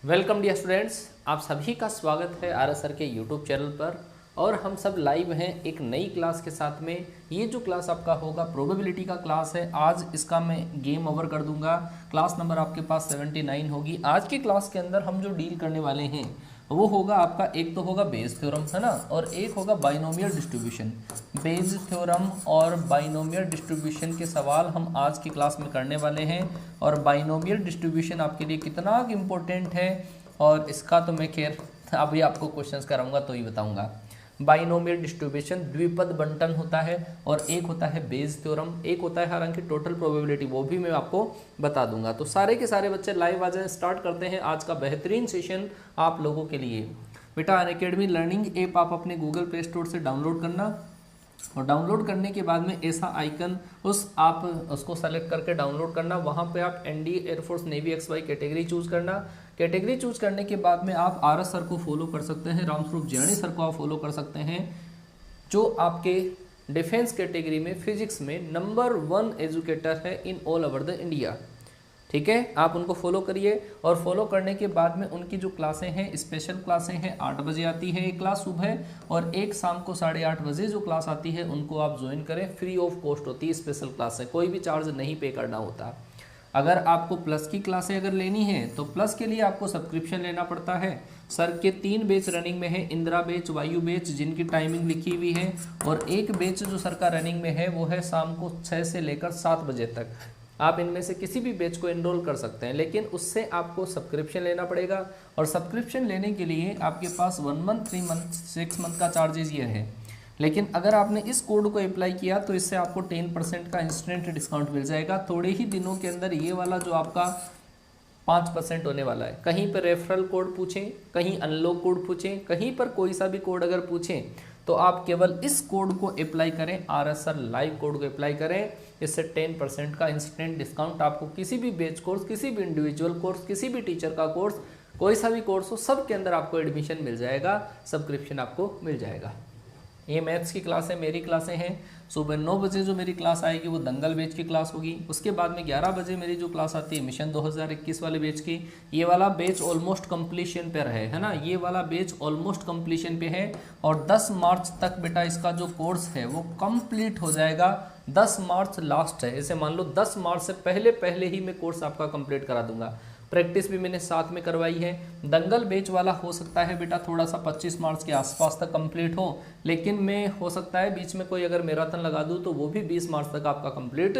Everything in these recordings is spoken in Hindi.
वेलकम डियर स्टूडेंट्स, आप सभी का स्वागत है आर एस सर के यूट्यूब चैनल पर। और हम सब लाइव हैं एक नई क्लास के साथ में। ये जो क्लास आपका होगा प्रोबेबिलिटी का क्लास है। आज इसका मैं गेम ओवर कर दूंगा। क्लास नंबर आपके पास 79 होगी। आज की क्लास के अंदर हम जो डील करने वाले हैं वो होगा आपका, एक तो होगा बेज थ्योरम, है ना, और एक होगा बाइनोमियल डिस्ट्रीब्यूशन। बेज थ्योरम और बाइनोमियल डिस्ट्रीब्यूशन के सवाल हम आज की क्लास में करने वाले हैं। और बाइनोमियल डिस्ट्रीब्यूशन आपके लिए कितना इम्पोर्टेंट है और इसका तो मैं खैर अभी आपको क्वेश्चंस कराऊंगा तो ही बताऊंगा। बाइनोमियल डिस्ट्रीब्यूशन द्विपद बंटन होता है और एक होता है बेज थ्योरम, एक होता है हालांकि टोटल प्रोबेबिलिटी, वो भी मैं आपको बता दूंगा। तो सारे के सारे बच्चे लाइव आ जाएं, स्टार्ट करते हैं आज का बेहतरीन सेशन आप लोगों के लिए। बेटा अनअकैडमी लर्निंग ऐप आप अपने गूगल प्ले स्टोर से डाउनलोड करना और डाउनलोड करने के बाद में ऐसा आइकन आप उसको सेलेक्ट करके डाउनलोड करना। वहाँ पे आप ND air force navy XY category choose करना। कैटेगरी चूज करने के बाद में आप आर एस सर को फॉलो कर सकते हैं, रामस्वरूप जैनी सर को आप फॉलो कर सकते हैं, जो आपके डिफेंस कैटेगरी में फिजिक्स में नंबर 1 एजुकेटर है in all over the India. ठीक है, आप उनको फॉलो करिए और फॉलो करने के बाद में उनकी जो क्लासें हैं, स्पेशल क्लासें हैं, 8 बजे आती है एक क्लास सुबह और एक शाम को 8:30 बजे जो क्लास आती है उनको आप ज्वाइन करें। फ्री ऑफ कॉस्ट होती है स्पेशल क्लासें, कोई भी चार्ज नहीं पे करना होता। अगर आपको प्लस की क्लासें अगर लेनी है तो प्लस के लिए आपको सब्सक्रिप्शन लेना पड़ता है। सर के 3 बैच रनिंग में है, इंदिरा बैच, वायु बैच, जिनकी टाइमिंग लिखी हुई है, और एक बैच जो सर का रनिंग में है वो है शाम को 6 से लेकर 7 बजे तक। आप इनमें से किसी भी बैच को एनरोल कर सकते हैं, लेकिन उससे आपको सब्सक्रिप्शन लेना पड़ेगा। और सब्सक्रिप्शन लेने के लिए आपके पास 1 मंथ, 3 मंथ, 6 मंथ का चार्जेज ये है। लेकिन अगर आपने इस कोड को अप्लाई किया तो इससे आपको 10% का इंस्टेंट डिस्काउंट मिल जाएगा। थोड़े ही दिनों के अंदर ये वाला जो आपका 5% होने वाला है। कहीं पर रेफरल कोड पूछें, कहीं अनलॉक कोड पूछें, कहीं पर कोई सा भी कोड अगर पूछें तो आप केवल इस कोड को अप्लाई करें, RSR लाइव कोड को अप्लाई करें। इससे 10% का इंस्टेंट डिस्काउंट आपको किसी भी बैच कोर्स, किसी भी इंडिविजुअल कोर्स, किसी भी टीचर का कोर्स, कोई सा भी कोर्स हो, सब के अंदर आपको एडमिशन मिल जाएगा, सब्सक्रिप्शन आपको मिल जाएगा। ये मैथ्स की क्लास है, मेरी क्लासें हैं। सुबह 9 बजे जो मेरी क्लास आएगी वो दंगल बैच की क्लास होगी। उसके बाद में 11 बजे मेरी जो क्लास आती है मिशन 2021 वाले बैच की। ये वाला बैच ऑलमोस्ट कंप्लीशन पे है ना, ये वाला बैच ऑलमोस्ट कंप्लीशन पे है और 10 मार्च तक बेटा इसका जो कोर्स है वो कंप्लीट हो जाएगा। 10 मार्च लास्ट है, ऐसे मान लो 10 मार्च से पहले पहले ही मैं कोर्स आपका कंप्लीट करा दूंगा। प्रैक्टिस भी मैंने साथ में करवाई है। दंगल बैच वाला हो सकता है बेटा थोड़ा सा 25 मार्च के आसपास तक कंप्लीट हो, लेकिन मैं हो सकता है बीच में कोई अगर मैराथन लगा दूं तो वो भी 20 मार्च तक आपका कंप्लीट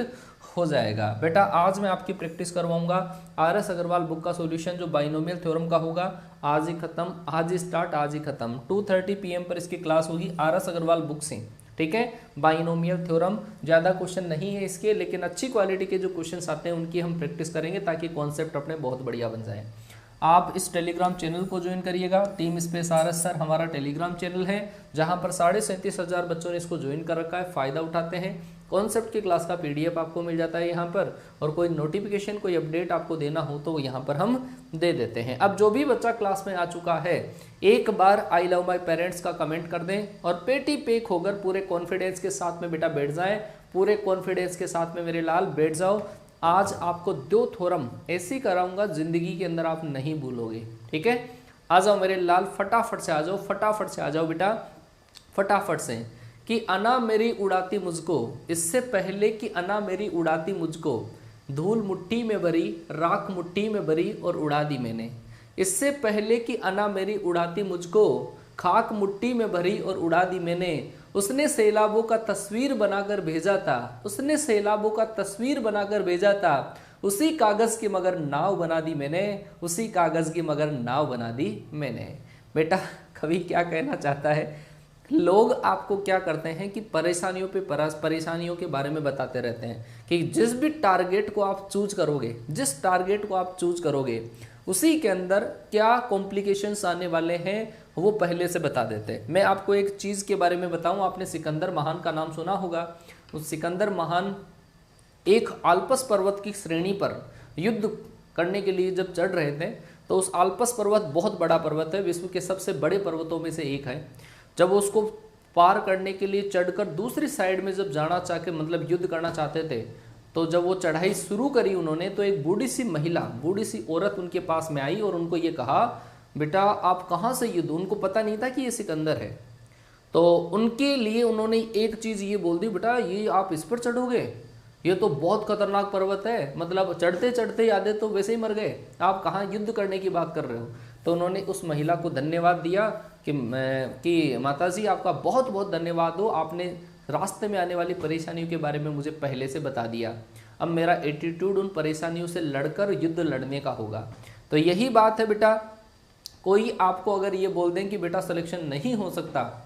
हो जाएगा। बेटा आज मैं आपकी प्रैक्टिस करवाऊंगा। RS अग्रवाल बुक का सॉल्यूशन जो बाइनोमियल थ्योरम का होगा, आज ही खत्म, आज ही स्टार्ट, आज ही खत्म। 2:30 PM पर इसकी क्लास होगी RS अग्रवाल बुक से। ठीक है, बाइनोमियल थ्योरम, ज़्यादा क्वेश्चन नहीं है इसके, लेकिन अच्छी क्वालिटी के जो क्वेश्चंस आते हैं उनकी हम प्रैक्टिस करेंगे ताकि कॉन्सेप्ट अपने बहुत बढ़िया बन जाए। आप इस टेलीग्राम चैनल को ज्वाइन करिएगा। टीम स्पेस RS सर हमारा टेलीग्राम चैनल है, जहां पर 37,500 बच्चों ने इसको ज्वाइन कर रखा है, फ़ायदा उठाते हैं। कॉन्सेप्ट की क्लास का PDF आपको मिल जाता है यहाँ पर, और कोई नोटिफिकेशन, कोई अपडेट आपको देना हो तो यहाँ पर हम दे देते हैं। अब जो भी बच्चा क्लास में आ चुका है एक बार आई लव माई पेरेंट्स का कमेंट कर दें और पेटी पेक होकर पूरे कॉन्फिडेंस के साथ में बेटा बैठ जाएं। पूरे कॉन्फिडेंस के साथ में मेरे लाल बैठ जाओ। आज आपको 2 थ्योरम ऐसी कराऊंगा जिंदगी के अंदर आप नहीं भूलोगे। ठीक है, आ जाओ मेरे लाल, फटाफट से आ जाओ, फटाफट से आ जाओ बेटा, फटाफट से। कि अना मेरी उड़ाती मुझको, इससे पहले कि अना मेरी उड़ाती मुझको, धूल मुट्ठी में भरी, राख मुट्ठी में भरी और उड़ा दी मैंने। इससे पहले कि अना मेरी उड़ाती मुझको, खाक मुट्ठी में भरी और उड़ा दी मैंने। उसने सैलाबों का तस्वीर बनाकर भेजा था, उसने सैलाबों का तस्वीर बनाकर भेजा था, उसी कागज़ की मगर नाव बना दी मैंने, उसी कागज़ की मगर नाव बना दी मैंने। बेटा कवि क्या कहना चाहता है, लोग आपको क्या करते हैं कि परेशानियों पे परेशानियों के बारे में बताते रहते हैं कि जिस भी टारगेट को आप चूज करोगे, जिस टारगेट को आप चूज करोगे उसी के अंदर क्या कॉम्प्लिकेशंस आने वाले हैं वो पहले से बता देते हैं। मैं आपको एक चीज़ के बारे में बताऊं, आपने सिकंदर महान का नाम सुना होगा। उस सिकंदर महान एक आल्पस पर्वत की श्रेणी पर युद्ध करने के लिए जब चढ़ रहे थे, तो उस आल्पस पर्वत बहुत बड़ा पर्वत है, विश्व के सबसे बड़े पर्वतों में से एक है। जब वो उसको पार करने के लिए चढ़कर दूसरी साइड में जब जाना चाह के मतलब युद्ध करना चाहते थे तो जब वो चढ़ाई शुरू करी उन्होंने, तो एक बूढ़ी सी महिला, बूढ़ी सी औरत उनके पास में आई और उनको ये कहा, बेटा आप कहाँ से युद्ध, उनको पता नहीं था कि ये सिकंदर है। तो उनके लिए उन्होंने एक चीज़ ये बोल दी, बेटा ये आप इस पर चढ़ोगे, ये तो बहुत खतरनाक पर्वत है, मतलब चढ़ते चढ़ते आधे तो वैसे ही मर गए, आप कहाँ युद्ध करने की बात कर रहे हो। तो उन्होंने उस महिला को धन्यवाद दिया कि माताजी आपका बहुत बहुत धन्यवाद हो, आपने रास्ते में आने वाली परेशानियों के बारे में मुझे पहले से बता दिया। अब मेरा एटीट्यूड उन परेशानियों से लड़कर युद्ध लड़ने का होगा। तो यही बात है बेटा, कोई आपको अगर ये बोल दें कि बेटा सिलेक्शन नहीं हो सकता,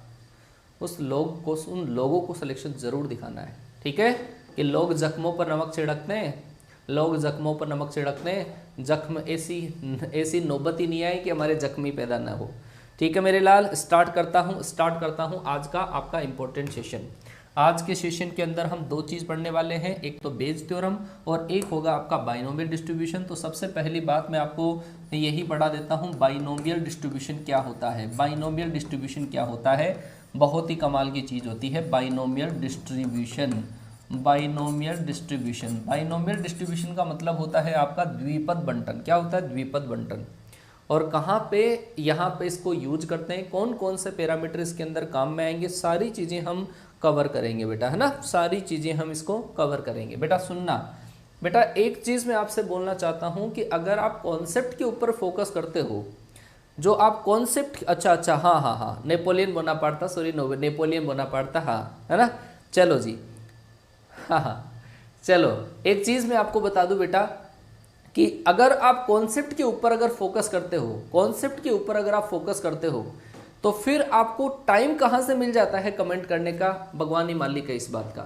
उन लोगों को सिलेक्शन ज़रूर दिखाना है। ठीक है, कि लोग जख्मों पर नमक छिड़कते हैं, लोग जख्मों पर नमक छिड़कते हैं, जख्म ऐसी नौबत ही नहीं आए कि हमारे जख्मी पैदा ना हो। ठीक है मेरे लाल, स्टार्ट करता हूँ आज का आपका इम्पोर्टेंट सेशन। आज के सेशन के अंदर हम दो चीज़ पढ़ने वाले हैं, एक तो बेज थ्योरम और एक होगा आपका बाइनोमियल डिस्ट्रीब्यूशन। तो सबसे पहली बात मैं आपको यही पढ़ा देता हूँ, बाइनोमियल डिस्ट्रीब्यूशन क्या होता है। बाइनोमियल डिस्ट्रीब्यूशन क्या होता है, बहुत ही कमाल की चीज़ होती है binomial distribution. Binomial distribution, binomial distribution का मतलब होता है आपका द्विपद बंटन। क्या होता है, द्विपद बंटन। और कहाँ पे, यहाँ पे इसको यूज करते हैं, कौन कौन से पैरामीटर इसके अंदर काम में आएंगे, सारी चीज़ें हम कवर करेंगे बेटा, है ना, सारी चीज़ें हम इसको कवर करेंगे। बेटा सुनना, बेटा एक चीज़ मैं आपसे बोलना चाहता हूँ कि अगर आप कॉन्सेप्ट के ऊपर फोकस करते हो, जो आप कॉन्सेप्ट, अच्छा हाँ, नेपोलियन बोनापार्ट था, सॉरी नेपोलियन बोनापार्ट था, हाँ है ना, चलो जी, हाँ, चलो एक चीज़ मैं आपको बता दूं बेटा कि अगर आप कॉन्सेप्ट के ऊपर अगर फोकस करते हो, कॉन्सेप्ट के ऊपर अगर आप फोकस करते हो, तो फिर आपको टाइम कहाँ से मिल जाता है कमेंट करने का, भगवान ही मालिक है इस बात का,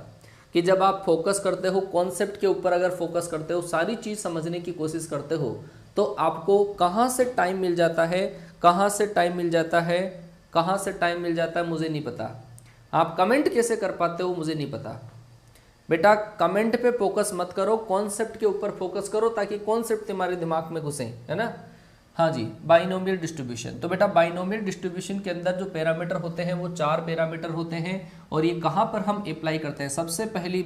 कि जब आप फोकस करते हो कॉन्सेप्ट के ऊपर, अगर फोकस करते हो, सारी चीज़ समझने की कोशिश करते हो, तो आपको कहाँ से टाइम मिल जाता है, कहाँ से टाइम मिल जाता है, कहाँ से टाइम मिल जाता है, मुझे नहीं पता। आप कमेंट कैसे कर पाते हो मुझे नहीं पता। बेटा कमेंट पे फोकस मत करो, कॉन्सेप्ट के ऊपर फोकस करो, ताकि कॉन्सेप्ट तुम्हारे दिमाग में घुसे, है ना। हाँ जी, बाइनोमियल डिस्ट्रीब्यूशन। तो बेटा बाइनोमियल डिस्ट्रीब्यूशन के अंदर जो पैरामीटर होते हैं वो 4 पैरामीटर होते हैं, और ये कहाँ पर हम अप्लाई करते हैं। सबसे पहली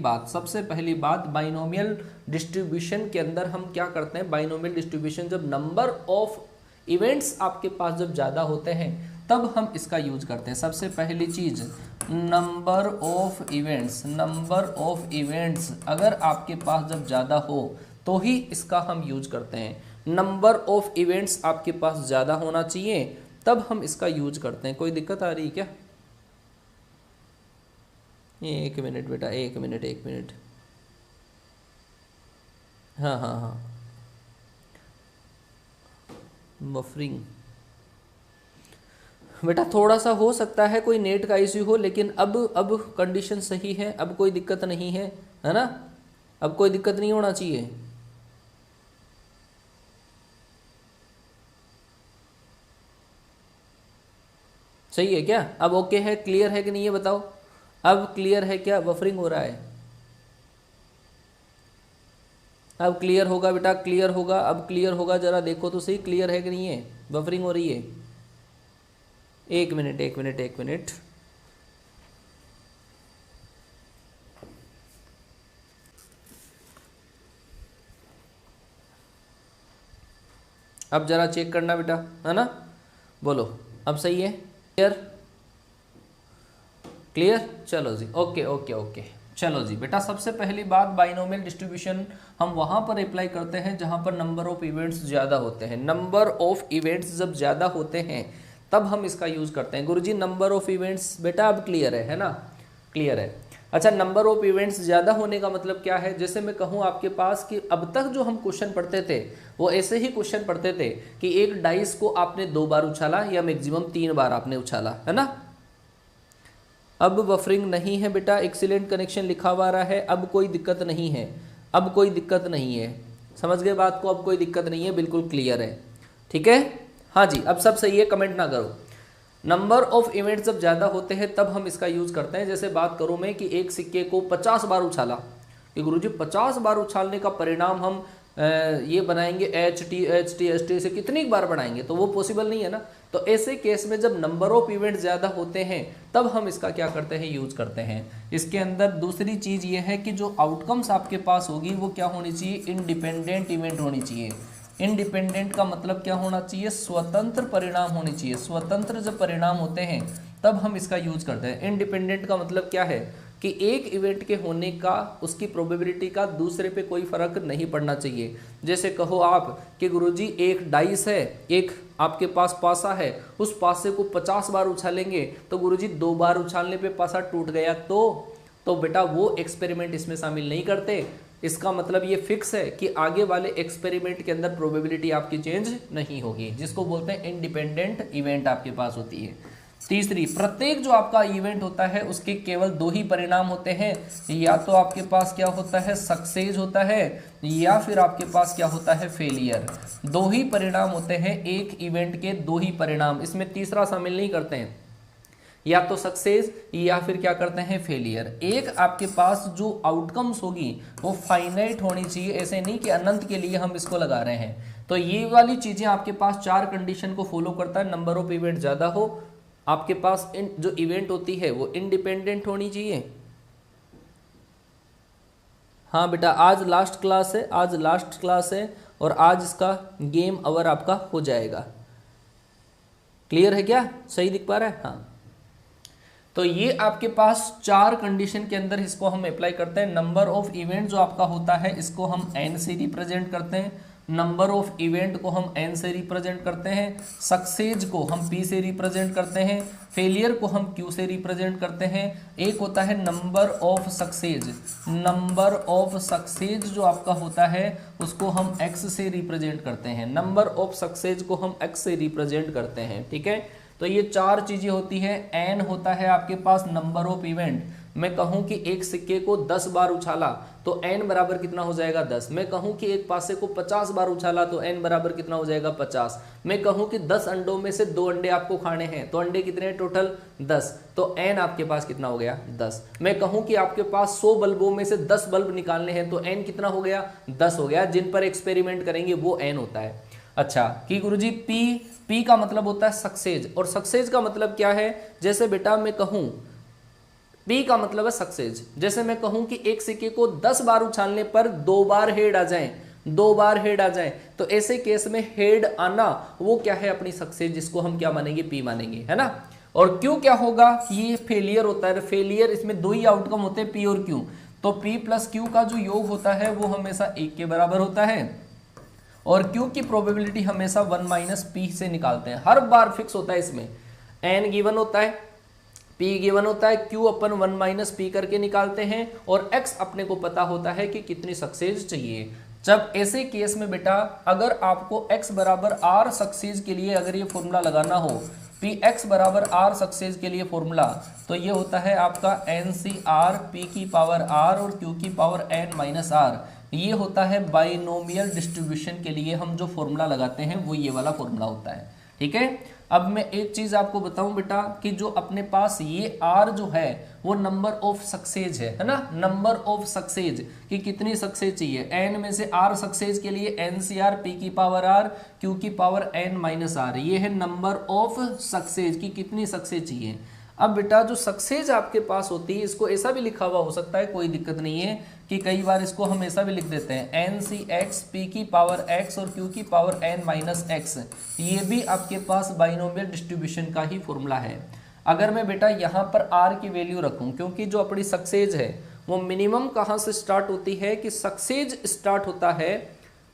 बात बाइनोमियल डिस्ट्रीब्यूशन के अंदर हम क्या करते हैं, बाइनोमियल डिस्ट्रीब्यूशन जब नंबर ऑफ इवेंट्स आपके पास जब ज़्यादा होते हैं तब हम इसका यूज करते हैं। सबसे पहली चीज़ नंबर ऑफ इवेंट्स अगर आपके पास जब ज़्यादा हो तो ही इसका हम यूज करते हैं। नंबर ऑफ इवेंट्स आपके पास ज़्यादा होना चाहिए, तब हम इसका यूज करते हैं। कोई दिक्कत आ रही है क्या? एक मिनट बेटा, एक मिनट। हाँ, बफरिंग बेटा थोड़ा सा हो सकता है कोई नेट का इश्यू हो, लेकिन अब कंडीशन सही है, अब कोई दिक्कत नहीं है, है ना, अब कोई दिक्कत नहीं होना चाहिए। सही है क्या? अब ओके है, क्लियर है कि नहीं, ये बताओ। अब क्लियर है क्या? बफरिंग हो रहा है, अब क्लियर होगा बेटा, क्लियर होगा, अब क्लियर होगा, जरा देखो तो सही क्लियर है कि नहीं है, बफरिंग हो रही है। एक मिनट। अब जरा चेक करना बेटा, है ना, बोलो अब सही है, क्लियर। चलो जी, ओके। चलो जी बेटा, सबसे पहली बात बाइनोमियल डिस्ट्रीब्यूशन हम वहाँ पर अप्लाई करते हैं जहाँ पर नंबर ऑफ इवेंट्स ज़्यादा होते हैं। नंबर ऑफ इवेंट्स जब ज़्यादा होते हैं तब हम इसका यूज़ करते हैं। गुरुजी नंबर ऑफ इवेंट्स, बेटा अब क्लियर है ना, क्लियर है। अच्छा, नंबर ऑफ इवेंट्स ज़्यादा होने का मतलब क्या है? जैसे मैं कहूँ आपके पास कि अब तक जो हम क्वेश्चन पढ़ते थे वो ऐसे ही क्वेश्चन पढ़ते थे कि एक डाइस को आपने 2 बार उछाला या मैक्सिमम 3 बार आपने उछाला, है ना। अब बफरिंग नहीं है बेटा, एक्सीलेंट कनेक्शन लिखा हुआ रहा है, अब कोई दिक्कत नहीं है, अब कोई दिक्कत नहीं है, समझ गए बात को, अब कोई दिक्कत नहीं है, बिल्कुल क्लियर है, ठीक है। हाँ जी, अब सब सही है, कमेंट ना करो। नंबर ऑफ इवेंट्स जब ज़्यादा होते हैं तब हम इसका यूज़ करते हैं। जैसे बात करूँ मैं कि एक सिक्के को 50 बार उछाला, कि गुरुजी 50 बार उछालने का परिणाम हम ये बनाएंगे एच टी ऐसे कितनी बार बनाएंगे, तो वो पॉसिबल नहीं है ना। तो ऐसे केस में जब नंबर ऑफ इवेंट ज़्यादा होते हैं तब हम इसका क्या करते हैं, यूज करते हैं। इसके अंदर दूसरी चीज़ ये है कि जो आउटकम्स आपके पास होगी वो क्या होनी चाहिए, इंडिपेंडेंट इवेंट होनी चाहिए। इंडिपेंडेंट का मतलब क्या होना चाहिए, स्वतंत्र परिणाम होने चाहिए। स्वतंत्र जब परिणाम होते हैं तब हम इसका यूज करते हैं। इंडिपेंडेंट का मतलब क्या है कि एक इवेंट के होने का उसकी प्रोबेबिलिटी का दूसरे पे कोई फर्क नहीं पड़ना चाहिए। जैसे कहो आप कि गुरुजी एक डाइस है, एक आपके पास पासा है, उस पासे को 50 बार उछालेंगे तो गुरुजी 2 बार उछालने पे पासा टूट गया तो बेटा वो एक्सपेरिमेंट इसमें शामिल नहीं करते। इसका मतलब ये फिक्स है कि आगे वाले एक्सपेरिमेंट के अंदर प्रोबेबिलिटी आपकी चेंज नहीं होगी, जिसको बोलते हैं इंडिपेंडेंट इवेंट आपके पास होती है। तीसरी, प्रत्येक जो आपका इवेंट होता है उसके केवल 2 ही परिणाम होते हैं, या तो आपके पास क्या होता है, सक्सेस होता है, या फिर आपके पास क्या होता है, फेलियर। 2 ही परिणाम होते हैं, एक इवेंट के 2 ही परिणाम, इसमें तीसरा शामिल नहीं करते हैं, या तो सक्सेस या फिर क्या करते हैं, फेलियर। एक आपके पास जो आउटकम्स होगी वो फाइनाइट होनी चाहिए, ऐसे नहीं कि अनंत के लिए हम इसको लगा रहे हैं। तो ये वाली चीजें आपके पास 4 कंडीशन को फॉलो करता है। नंबर ऑफ इवेंट ज्यादा हो, आपके पास जो इवेंट होती है वो इंडिपेंडेंट होनी चाहिए। हाँ बेटा, आज लास्ट क्लास है और आज इसका गेम ओवर आपका हो जाएगा। क्लियर है क्या, सही दिख पा रहा है? हाँ, तो ये आपके पास 4 कंडीशन के अंदर इसको हम अप्लाई करते हैं। नंबर ऑफ इवेंट जो आपका होता है इसको हम n से रिप्रेजेंट करते हैं, नंबर ऑफ इवेंट को हम n से रिप्रेजेंट करते हैं, सक्सेस को हम p से रिप्रेजेंट करते हैं, फेलियर को हम q से रिप्रेजेंट करते हैं। एक होता है number of success, number of success जो आपका होता है उसको हम x से रिप्रेजेंट करते हैं, नंबर ऑफ सक्सेस को हम x से रिप्रेजेंट करते हैं। ठीक है, तो ये 4 चीजें होती है। n होता है आपके पास नंबर ऑफ इवेंट। मैं कहूं कि एक सिक्के को 10 बार उछाला तो n बराबर कितना हो जाएगा, 10। मैं कहूं कि एक पासे को 50 बार उछाला तो n बराबर कितना हो जाएगा, 50। मैं कहूं कि 10 अंडों में से 2 अंडे आपको खाने हैं तो अंडे कितने हैं टोटल, 10, तो n आपके पास कितना हो गया, 10। मैं कहूं कि आपके पास 100 बल्बों में से 10 बल्ब निकालने हैं तो n कितना हो गया, 10 हो गया। जिन पर एक्सपेरिमेंट करेंगे वो n होता है। अच्छा कि गुरुजी P का मतलब होता है सक्सेस, और सक्सेस का मतलब क्या है, जैसे बेटा मैं कहूं P का मतलब है सक्सेस, जैसे मैं कहूं कि एक सिक्के को 10 बार उछालने पर 2 बार हेड आ जाए, 2 बार हेड आ जाए, तो ऐसे केस में हेड आना वो क्या है, अपनी सक्सेस, जिसको हम क्या मानेंगे, P मानेंगे, है ना। और Q क्या होगा, ये फेलियर होता है। फेलियर, इसमें 2 ही आउटकम होते हैं, P और Q। तो P प्लस Q का जो योग होता है वो हमेशा 1 के बराबर होता है, और Q की प्रोबेबिलिटी हमेशा 1 माइनस P से निकालते हैं, हर बार फिक्स होता है। इसमें n गिवन होता है, P गिवन होता है, Q अपन 1 माइनस P करके निकालते हैं, और X अपने को पता होता है कि कितनी सक्सेस चाहिए। जब ऐसे केस में बेटा अगर आपको X बराबर R सक्सेस के लिए अगर ये फॉर्मूला लगाना हो, Px बराबर R सक्सेस के लिए फॉर्मूला, तो ये होता है आपका NCR P की पावर R और Q की पावर n माइनस R। ये होता है बाइनोमियल डिस्ट्रीब्यूशन के लिए हम जो फॉर्मूला लगाते हैं वो ये वाला फॉर्मूला होता है। ठीक है, अब मैं एक चीज आपको बताऊं बेटा कि जो अपने पास ये R जो है वो नंबर ऑफ सक्सेस है ना, नंबर ऑफ सक्सेस कि कितनी सक्सेस चाहिए, n में से R सक्सेस के लिए NCR P की पावर R Q की पावर n माइनस R, ये है नंबर ऑफ सक्सेस कि कितनी सक्सेस चाहिए। अब बेटा जो सक्सेस आपके पास होती है इसको ऐसा भी लिखा हुआ हो सकता है, कोई दिक्कत नहीं है, कि कई बार इसको हम ऐसा भी लिख देते हैं NCX P की पावर X और Q की पावर n माइनस X। ये भी आपके पास बाइनोमियल डिस्ट्रीब्यूशन का ही फॉर्मूला है। अगर मैं बेटा यहाँ पर R की वैल्यू रखूँ, क्योंकि जो अपनी सक्सेस है वो मिनिमम कहाँ से स्टार्ट होती है, कि सक्सेस स्टार्ट होता है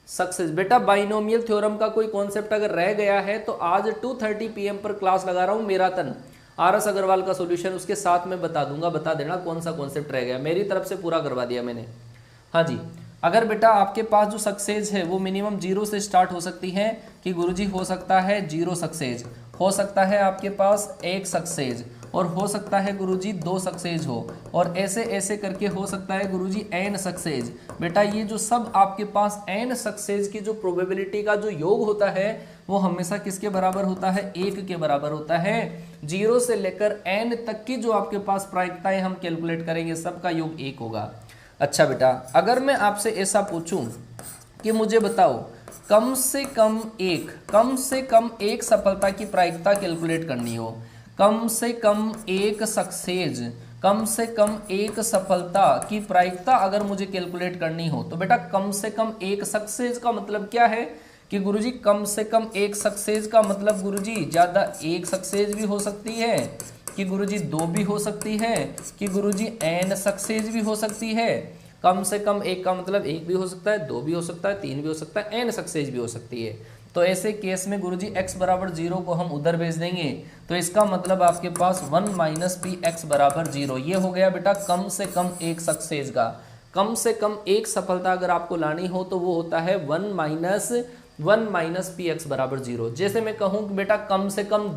सक्सेस। बेटा बाइनोमियल थ्योरम का कोई कॉन्सेप्ट अगर रह गया है तो आज 2:30 PM पर क्लास लगा रहा हूँ, मेराथन RS अग्रवाल का सॉल्यूशन, उसके साथ में बता दूंगा, बता देना कौन सा कॉन्सेप्ट रह गया, मेरी तरफ से पूरा करवा दिया मैंने। हाँ जी, अगर बेटा आपके पास जो सक्सेस है वो मिनिमम 0 से स्टार्ट हो सकती है, कि गुरुजी हो सकता है 0 सक्सेस, हो सकता है आपके पास 1 सक्सेस, और हो सकता है गुरुजी 2 सक्सेस हो, और ऐसे ऐसे करके हो सकता है गुरुजी n सक्सेस। बेटा ये जो सब आपके पास n सक्सेस की जो प्रोबेबिलिटी का जो योग होता है वो हमेशा किसके बराबर होता है, 1 के बराबर होता है। 0 से लेकर n तक की जो आपके पास प्रायिकताएं हम कैलकुलेट करेंगे सबका योग 1 होगा। अच्छा बेटा अगर मैं आपसे ऐसा पूछूं कि मुझे बताओ कम से कम एक सफलता की प्रायिकता कैलकुलेट करनी हो, कम से कम एक सफलता की प्रायिकता अगर मुझे कैलकुलेट करनी हो तो बेटा कम से कम एक सक्सेस का मतलब क्या है कि गुरुजी कम से कम एक सक्सेस का मतलब गुरुजी ज्यादा एक सक्सेस भी हो सकती है, कि गुरुजी दो भी हो सकती है, कि गुरुजी n सक्सेस भी हो सकती है। कम से कम एक का मतलब एक भी हो सकता है, दो भी हो सकता है, तीन भी हो सकता है, n सक्सेस भी हो सकती है। तो ऐसे केस में गुरुजी x बराबर 0 को हम उधर भेज देंगे, तो इसका मतलब आपके पास 1 माइनस पी एक्स बराबर 0। ये हो गया बेटा कम से कम एक सक्सेस का। कम से कम एक सफलता अगर आपको लानी हो तो वो होता है 1 माइनस पी एक्स बराबर 0। जैसे मैं कहूँ कि बेटा कम से कम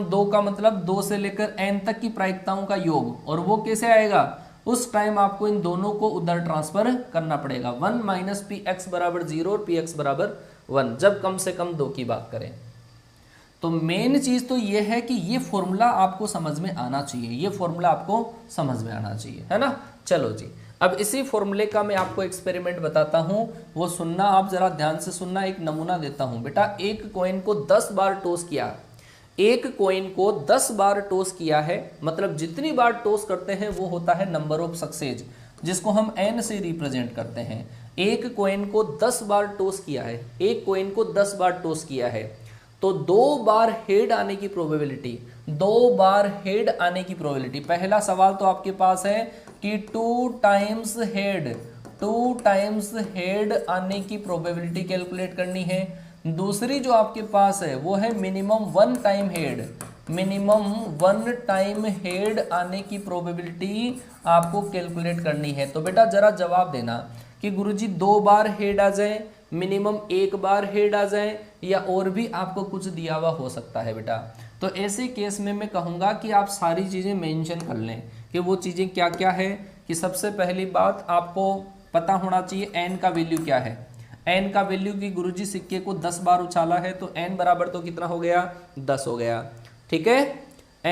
दो का मतलब 2 से लेकर n तक की प्रायिकताओं का योग, और वो कैसे आएगा, उस टाइम आपको इन दोनों को उधर ट्रांसफर करना पड़ेगा। 1 माइनस पी एक्स बराबर 0 और पी एक्स बराबर 1 जब कम से कम 2 की बात करें। तो मेन चीज तो ये है कि ये फॉर्मूला आपको समझ में आना चाहिए, ये फॉर्मूला आपको समझ में आना चाहिए, है ना। चलो जी, अब इसी फॉर्मूले का मैं आपको एक्सपेरिमेंट बताता हूं, वो सुनना, आप जरा ध्यान से सुनना। एक नमूना देता हूं बेटा, एक कॉइन को 10 बार टॉस किया, एक कॉइन को 10 बार टॉस किया है, मतलब जितनी बार टॉस करते हैं वो होता है नंबर ऑफ सक्सेस, जिसको हम n से रिप्रेजेंट करते हैं। एक कॉइन को 10 बार टॉस किया है, एक कॉइन को 10 बार टॉस किया है, तो 2 बार हेड आने की प्रोबेबिलिटी, 2 बार हेड आने की प्रोबेबिलिटी। पहला सवाल तो आपके पास है कि 2 टाइम्स हेड आने की प्रोबेबिलिटी कैलकुलेट करनी है। दूसरी जो आपके पास है वो है मिनिमम 1 टाइम हेड आने की प्रोबेबिलिटी आपको कैलकुलेट करनी है। तो बेटा जरा जवाब देना कि गुरुजी 2 बार हेड आ जाए, मिनिमम 1 बार हेड आ जाए, या और भी आपको कुछ दिया हुआ हो सकता है बेटा। तो ऐसे केस में मैं कहूँगा कि आप सारी चीज़ें मेंशन कर लें कि वो चीज़ें क्या क्या है। कि सबसे पहली बात आपको पता होना चाहिए n का वैल्यू क्या है। n का वैल्यू की गुरुजी सिक्के को 10 बार उछाला है तो n बराबर तो कितना हो गया, 10 हो गया, ठीक है।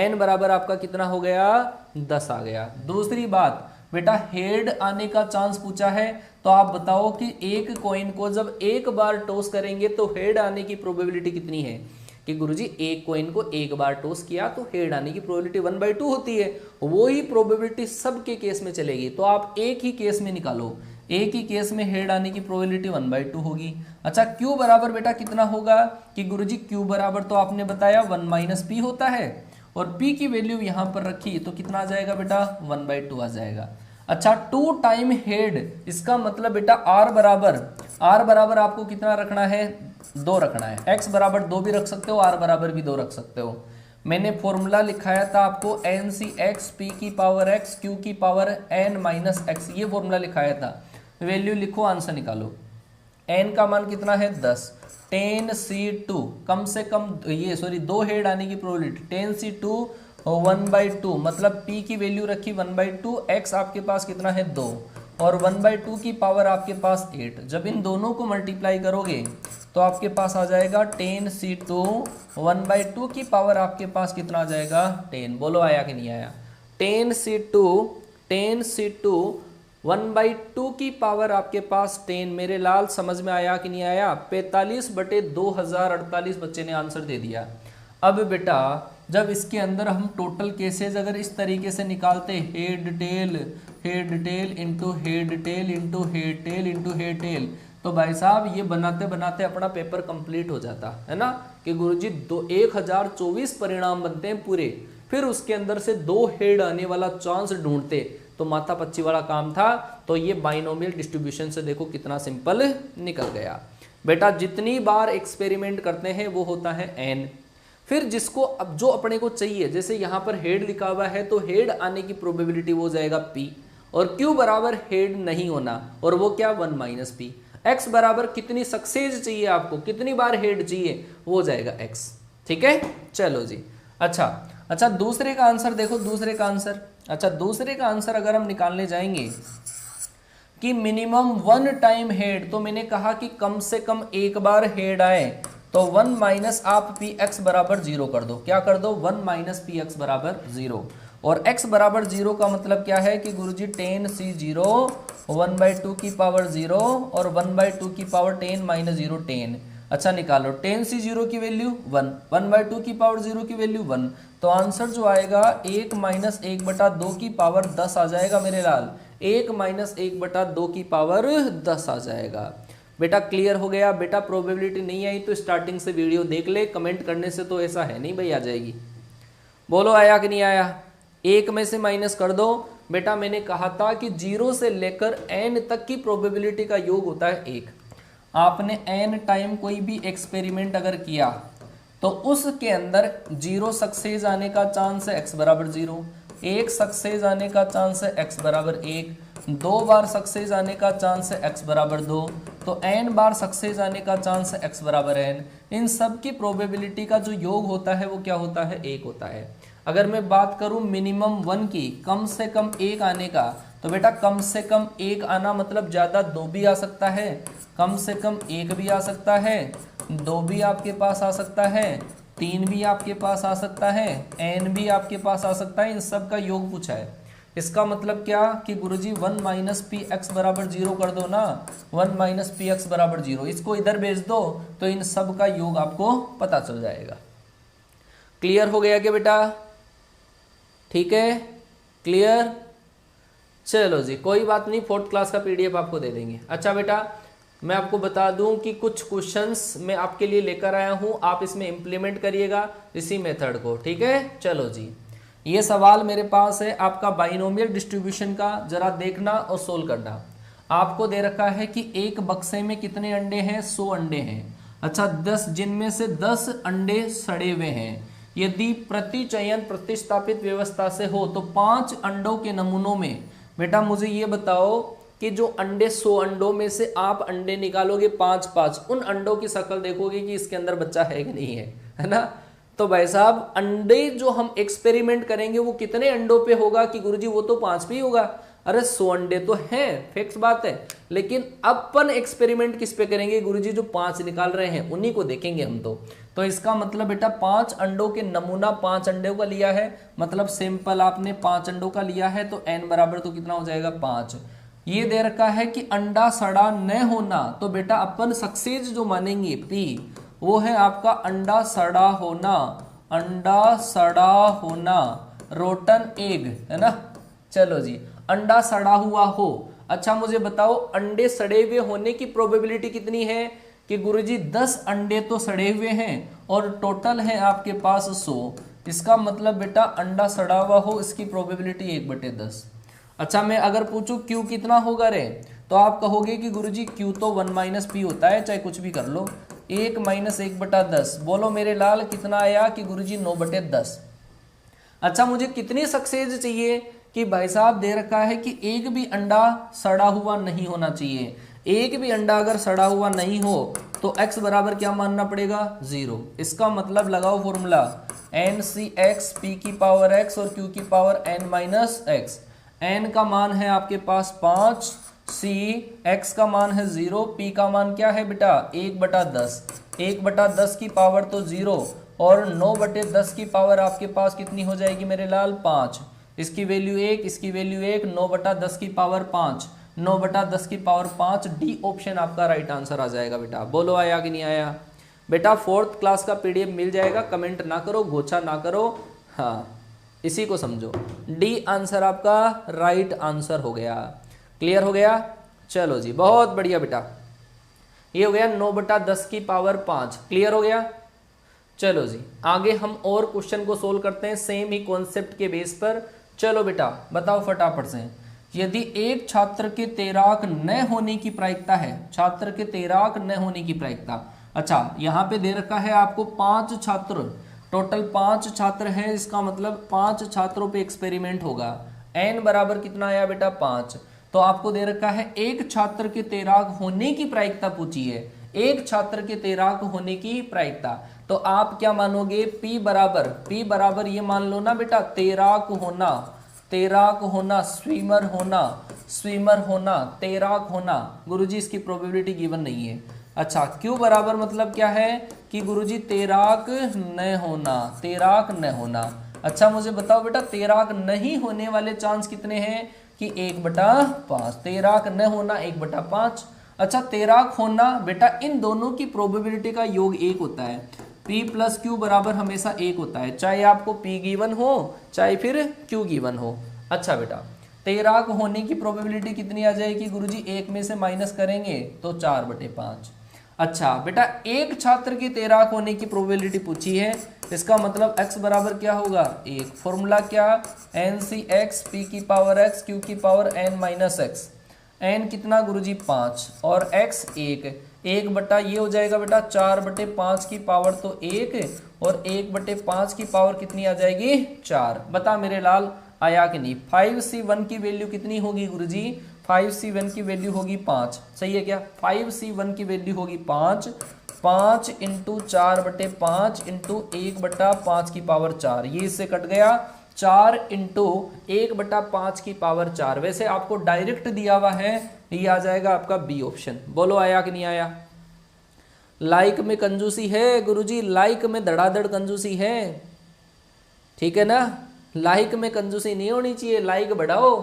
n बराबर आपका कितना हो गया, 10 आ गया। दूसरी बात बेटा हेड आने का चांस पूछा है, तो आप बताओ कि एक कॉइन को जब एक बार टॉस करेंगे तो हेड आने की प्रोबेबिलिटी कितनी है। कि गुरुजी एक कॉइन को एक बार टॉस किया तो हेड आने की प्रोबेबिलिटी 1/2 होती है, वो ही प्रोबेबिलिटी सबके केस में चलेगी। तो आप एक ही केस में निकालो, एक ही केस में हेड आने की प्रोबेबिलिटी 1/2 होगी। अच्छा क्यू बराबर बेटा कितना होगा, कि गुरुजी क्यू बराबर तो आपने बताया 1 माइनस पी होता है, और p की वैल्यू यहां पर रखी तो कितना आ जाएगा बेटा, 1/2 आ जाएगा। अच्छा 2 टाइम हेड, इसका मतलब बेटा r बराबर आपको कितना रखना है, 2 रखना है। x बराबर 2 भी रख सकते हो, r बराबर भी 2 रख सकते हो। मैंने फॉर्मूला लिखाया था आपको NCX p की पावर x q की पावर n माइनस x, ये फॉर्मूला लिखाया था। वैल्यू लिखो, आंसर निकालो। n का मान कितना है, 10। 10c2 कम से कम ये 2 हेड आने की प्रोबेबिलिटी 10c2 1/2, मतलब p की वैल्यू रखी 1/2, x आपके पास कितना है 2, और 1/2 की पावर आपके पास 8। जब इन दोनों को मल्टीप्लाई करोगे तो आपके पास आ जाएगा 10c2 1/2 की पावर आपके पास कितना आ जाएगा, 10। बोलो आया कि नहीं आया। 10c2 1/2 की पावर आपके पास 10। मेरे लाल समझ में आया कि नहीं आया। 45/2048 बच्चे ने आंसर दे दिया। अब बेटा जब इसके अंदर हम टोटल केसेस अगर इस तरीके से निकालते, head tail into head tail into head tail into head tail, तो भाई साहब ये बनाते बनाते अपना पेपर कंप्लीट हो जाता है ना। कि गुरुजी 1024 परिणाम बनते हैं पूरे, फिर उसके अंदर से 2 हेड आने वाला चांस ढूंढते, तो माथा पच्ची वाला काम था। तो ये बाइनोमियल डिस्ट्रीब्यूशन से देखो कितना सिंपल निकल गया। बेटा जितनी बार एक्सपेरिमेंट करते हैं वो होता है n। फिर जिसको अब जो अपने को चाहिए, जैसे यहाँ पर हेड लिखा हुआ है तो हेड आने की प्रोबेबिलिटी वो जाएगा p, और q बराबर हेड नहीं होना, और वो क्या 1 माइनस पी। x बराबर कितनी सक्सेस चाहिए आपको, कितनी बार हेड चाहिए, वो जाएगा x, ठीक है। चलो जी, अच्छा दूसरे का आंसर देखो, दूसरे का आंसर। अच्छा दूसरे का आंसर अगर हम निकालने जाएंगे कि मिनिमम 1 टाइम हेड, तो मैंने कहा कि कम से कम एक बार हेड आए, तो 1 माइनस आप पी एक्स बराबर 0 कर दो। क्या कर दो, 1 माइनस पी एक्स बराबर 0। और x बराबर 0 का मतलब क्या है कि गुरुजी tan c0 1/2 की पावर 0 और 1/2 की पावर 10 - 0 10। अच्छा निकालो, tan c0 की वैल्यू 1, 1/2 की पावर 0 की वैल्यू 1, तो आंसर जो आएगा 1 - 1/2 की पावर 10 आ जाएगा मेरे लाल। 1 - 1/2 की पावर 10 आ जाएगा। बेटा क्लियर हो गया? बेटा प्रोबेबिलिटी नहीं आई तो स्टार्टिंग से वीडियो देख ले, कमेंट करने से तो ऐसा है नहीं भाई आ जाएगी। बोलो आया कि नहीं आया? 1 में से माइनस कर दो। बेटा मैंने कहा था कि 0 से लेकर n तक की प्रोबेबिलिटी का योग होता है 1। आपने n टाइम कोई भी एक्सपेरिमेंट अगर किया तो उसके अंदर 0 सक्सेस आने का चांस है x बराबर 0, 1 सक्सेस आने का चांस है x बराबर 1, 2 बार सक्सेस आने का चांस है x बराबर 2, तो n बार सक्सेस आने का चांस है x बराबर n। इन सब की प्रोबेबिलिटी का जो योग होता है वो क्या होता है? 1 होता है। अगर मैं बात करूं मिनिमम 1 की, कम से कम 1 आने का, तो बेटा कम से कम 1 आना मतलब ज़्यादा 2 भी आ सकता है, कम से कम 1 भी आ सकता है, 2 भी आपके पास आ सकता है, 3 भी आपके पास आ सकता है, n भी आपके पास आ सकता है। इन सब का योग पूछा है। इसका मतलब क्या कि गुरुजी 1 - px बराबर 0 कर दो ना, 1 - px बराबर 0, इसको इधर भेज दो तो इन सब का योग आपको पता चल जाएगा। क्लियर हो गया क्या बेटा? ठीक है, क्लियर? चलो जी कोई बात नहीं, 4th क्लास का पीडीएफ आपको दे देंगे। अच्छा बेटा मैं आपको बता दूं कि कुछ क्वेश्चंस मैं आपके लिए लेकर आया हूं, आप इसमें इंप्लीमेंट करिएगा इसी मेथड को, ठीक है? चलो जी, ये सवाल मेरे पास है आपका बाइनोमियल डिस्ट्रीब्यूशन का, जरा देखना और सोल्व करना। आपको दे रखा है कि एक बक्से में कितने अंडे हैं? 100 अंडे हैं। अच्छा 10, जिनमें से 10 अंडे सड़े हुए हैं। यदि प्रतिचयन प्रतिस्थापित व्यवस्था से हो तो 5 अंडों के नमूनों में, बेटा मुझे ये बताओ कि जो अंडे 100 अंडों में से आप अंडे निकालोगे 5-5, उन अंडों की शक्ल देखोगे कि इसके अंदर बच्चा है कि नहीं है ना? तो भाई साहब अंडे जो हम एक्सपेरिमेंट करेंगे वो कितने अंडों पे होगा कि गुरुजी वो तो 5 पे ही होगा। अरे 100 अंडे तो हैं, फिक्स बात है, लेकिन अपन एक्सपेरिमेंट किस पे करेंगे गुरुजी? जो 5 निकाल रहे हैं उन्हीं को देखेंगे हम तो इसका मतलब बेटा 5 अंडों के नमूना 5 अंडों का लिया है, मतलब सिंपल आपने 5 अंडों का लिया है, तो n बराबर तो कितना हो जाएगा? 5। ये दे रखा है कि अंडा सड़ा न होना, तो बेटा अपन सक्सेस जो मानेंगे P वो है आपका अंडा सड़ा होना, अंडा सड़ा होना, रोटन एग, है ना? चलो जी, अंडा सड़ा हुआ हो। अच्छा मुझे बताओ अंडे सड़े हुए होने की प्रोबेबिलिटी कितनी है कि गुरुजी 10 अंडे तो सड़े हुए हैं और टोटल है आपके पास 100। इसका मतलब बेटा अंडा सड़ा हुआ हो, इसकी प्रोबेबिलिटी 1/10। अच्छा मैं अगर पूछूं क्यू कितना होगा रे, तो आप कहोगे कि गुरुजी क्यू तो 1 - p होता है, चाहे कुछ भी कर लो। 1 - 1/10, बोलो मेरे लाल कितना आया कि गुरुजी 9/10। अच्छा मुझे कितनी सक्सेस चाहिए कि भाई साहब दे रखा है कि एक भी अंडा सड़ा हुआ नहीं होना चाहिए। एक भी अंडा अगर सड़ा हुआ नहीं हो तो x बराबर क्या मानना पड़ेगा? 0। इसका मतलब लगाओ फॉर्मूला NCx p की पावर x और q की पावर n - x। n का मान है आपके पास 5, c x का मान है 0, p का मान क्या है बेटा? 1/10। 1/10 की पावर तो 0 और 9/10 की पावर आपके पास कितनी हो जाएगी मेरे लाल? 5। इसकी वैल्यू 1, इसकी वैल्यू 1, 9/10 की पावर 5, 9/10 की पावर 5, डी ऑप्शन आपका राइट आंसर आ जाएगा बेटा। बोलो आया कि नहीं आया? बेटा 4th क्लास का पीडीएफ मिल जाएगा, कमेंट ना करो, गोछा ना करो, हाँ इसी को समझो। डी आंसर आपका राइट आंसर हो गया। क्लियर हो गया? चलो जी बहुत बढ़िया बेटा, ये हो गया 9/10 की पावर 5। क्लियर हो गया? चलो जी आगे हम और क्वेश्चन को सोल्व करते हैं सेम ही कॉन्सेप्ट के बेस पर। चलो बेटा बताओ फटाफट से, यदि एक छात्र के तैराक न होने की प्रायिकता है, छात्र के तैराक न होने की प्रायिकता, अच्छा यहाँ पे दे रखा है आपको 5 छात्र, टोटल 5 छात्र हैं, इसका मतलब 5 छात्रों पे एक्सपेरिमेंट होगा। n बराबर कितना आया बेटा? 5। तो आपको दे रखा है एक छात्र के तैराक होने की प्रायिकता पूछी है, एक छात्र के तैराक होने की प्रायिकता, तो आप क्या मानोगे? P बराबर ये मान लो ना बेटा, तैराक होना, तैराक होना, स्विमर होना, स्विमर होना, तैराक होना। गुरुजी इसकी प्रोबेबिलिटी गिवन नहीं है। अच्छा Q बराबर मतलब क्या है कि गुरुजी तैराक न होना, तैराक न होना। अच्छा मुझे बताओ बेटा तैराक नहीं होने वाले चांस कितने हैं कि 1/5। तैराक न होना 1/5। अच्छा तैराक होना बेटा इन दोनों की प्रोबेबिलिटी का योग 1 होता है। P + Q बराबर हमेशा 1 होता है, चाहे आपको P गिवन हो चाहे फिर Q गिवन हो। अच्छा बेटा तैराक होने की प्रोबेबिलिटी कितनी आ जाएगी गुरुजी, 1 में से माइनस करेंगे तो 4/5। अच्छा बेटा एक छात्र की तैराक होने की प्रोबेबिलिटी पूछी है, इसका मतलब x बराबर क्या होगा 1। फॉर्मूला क्या, NCx P⁻x Q⁻n-x। n कितना गुरुजी 5 और x 1 बटा ये हो जाएगा बेटा 4/5 की पावर तो 1 और 1/5 की पावर कितनी आ जाएगी 4। बता मेरे लाल आया कि नहीं। 5C1 की वैल्यू कितनी होगी गुरुजी, 5C1 की वैल्यू होगी 5। सही है क्या, 5C1 की वैल्यू होगी 5। 5 × 4/5 × 1/5 की पावर 4, ये इससे कट गया 4 × 1/5 की पावर 4। वैसे आपको डायरेक्ट दिया हुआ है, ये आ जाएगा आपका बी ऑप्शन। बोलो आया कि नहीं आया। लाइक में कंजूसी है गुरुजी, लाइक में धड़ाधड़ कंजूसी है, ठीक है ना। लाइक में कंजूसी नहीं होनी चाहिए, लाइक बढ़ाओ।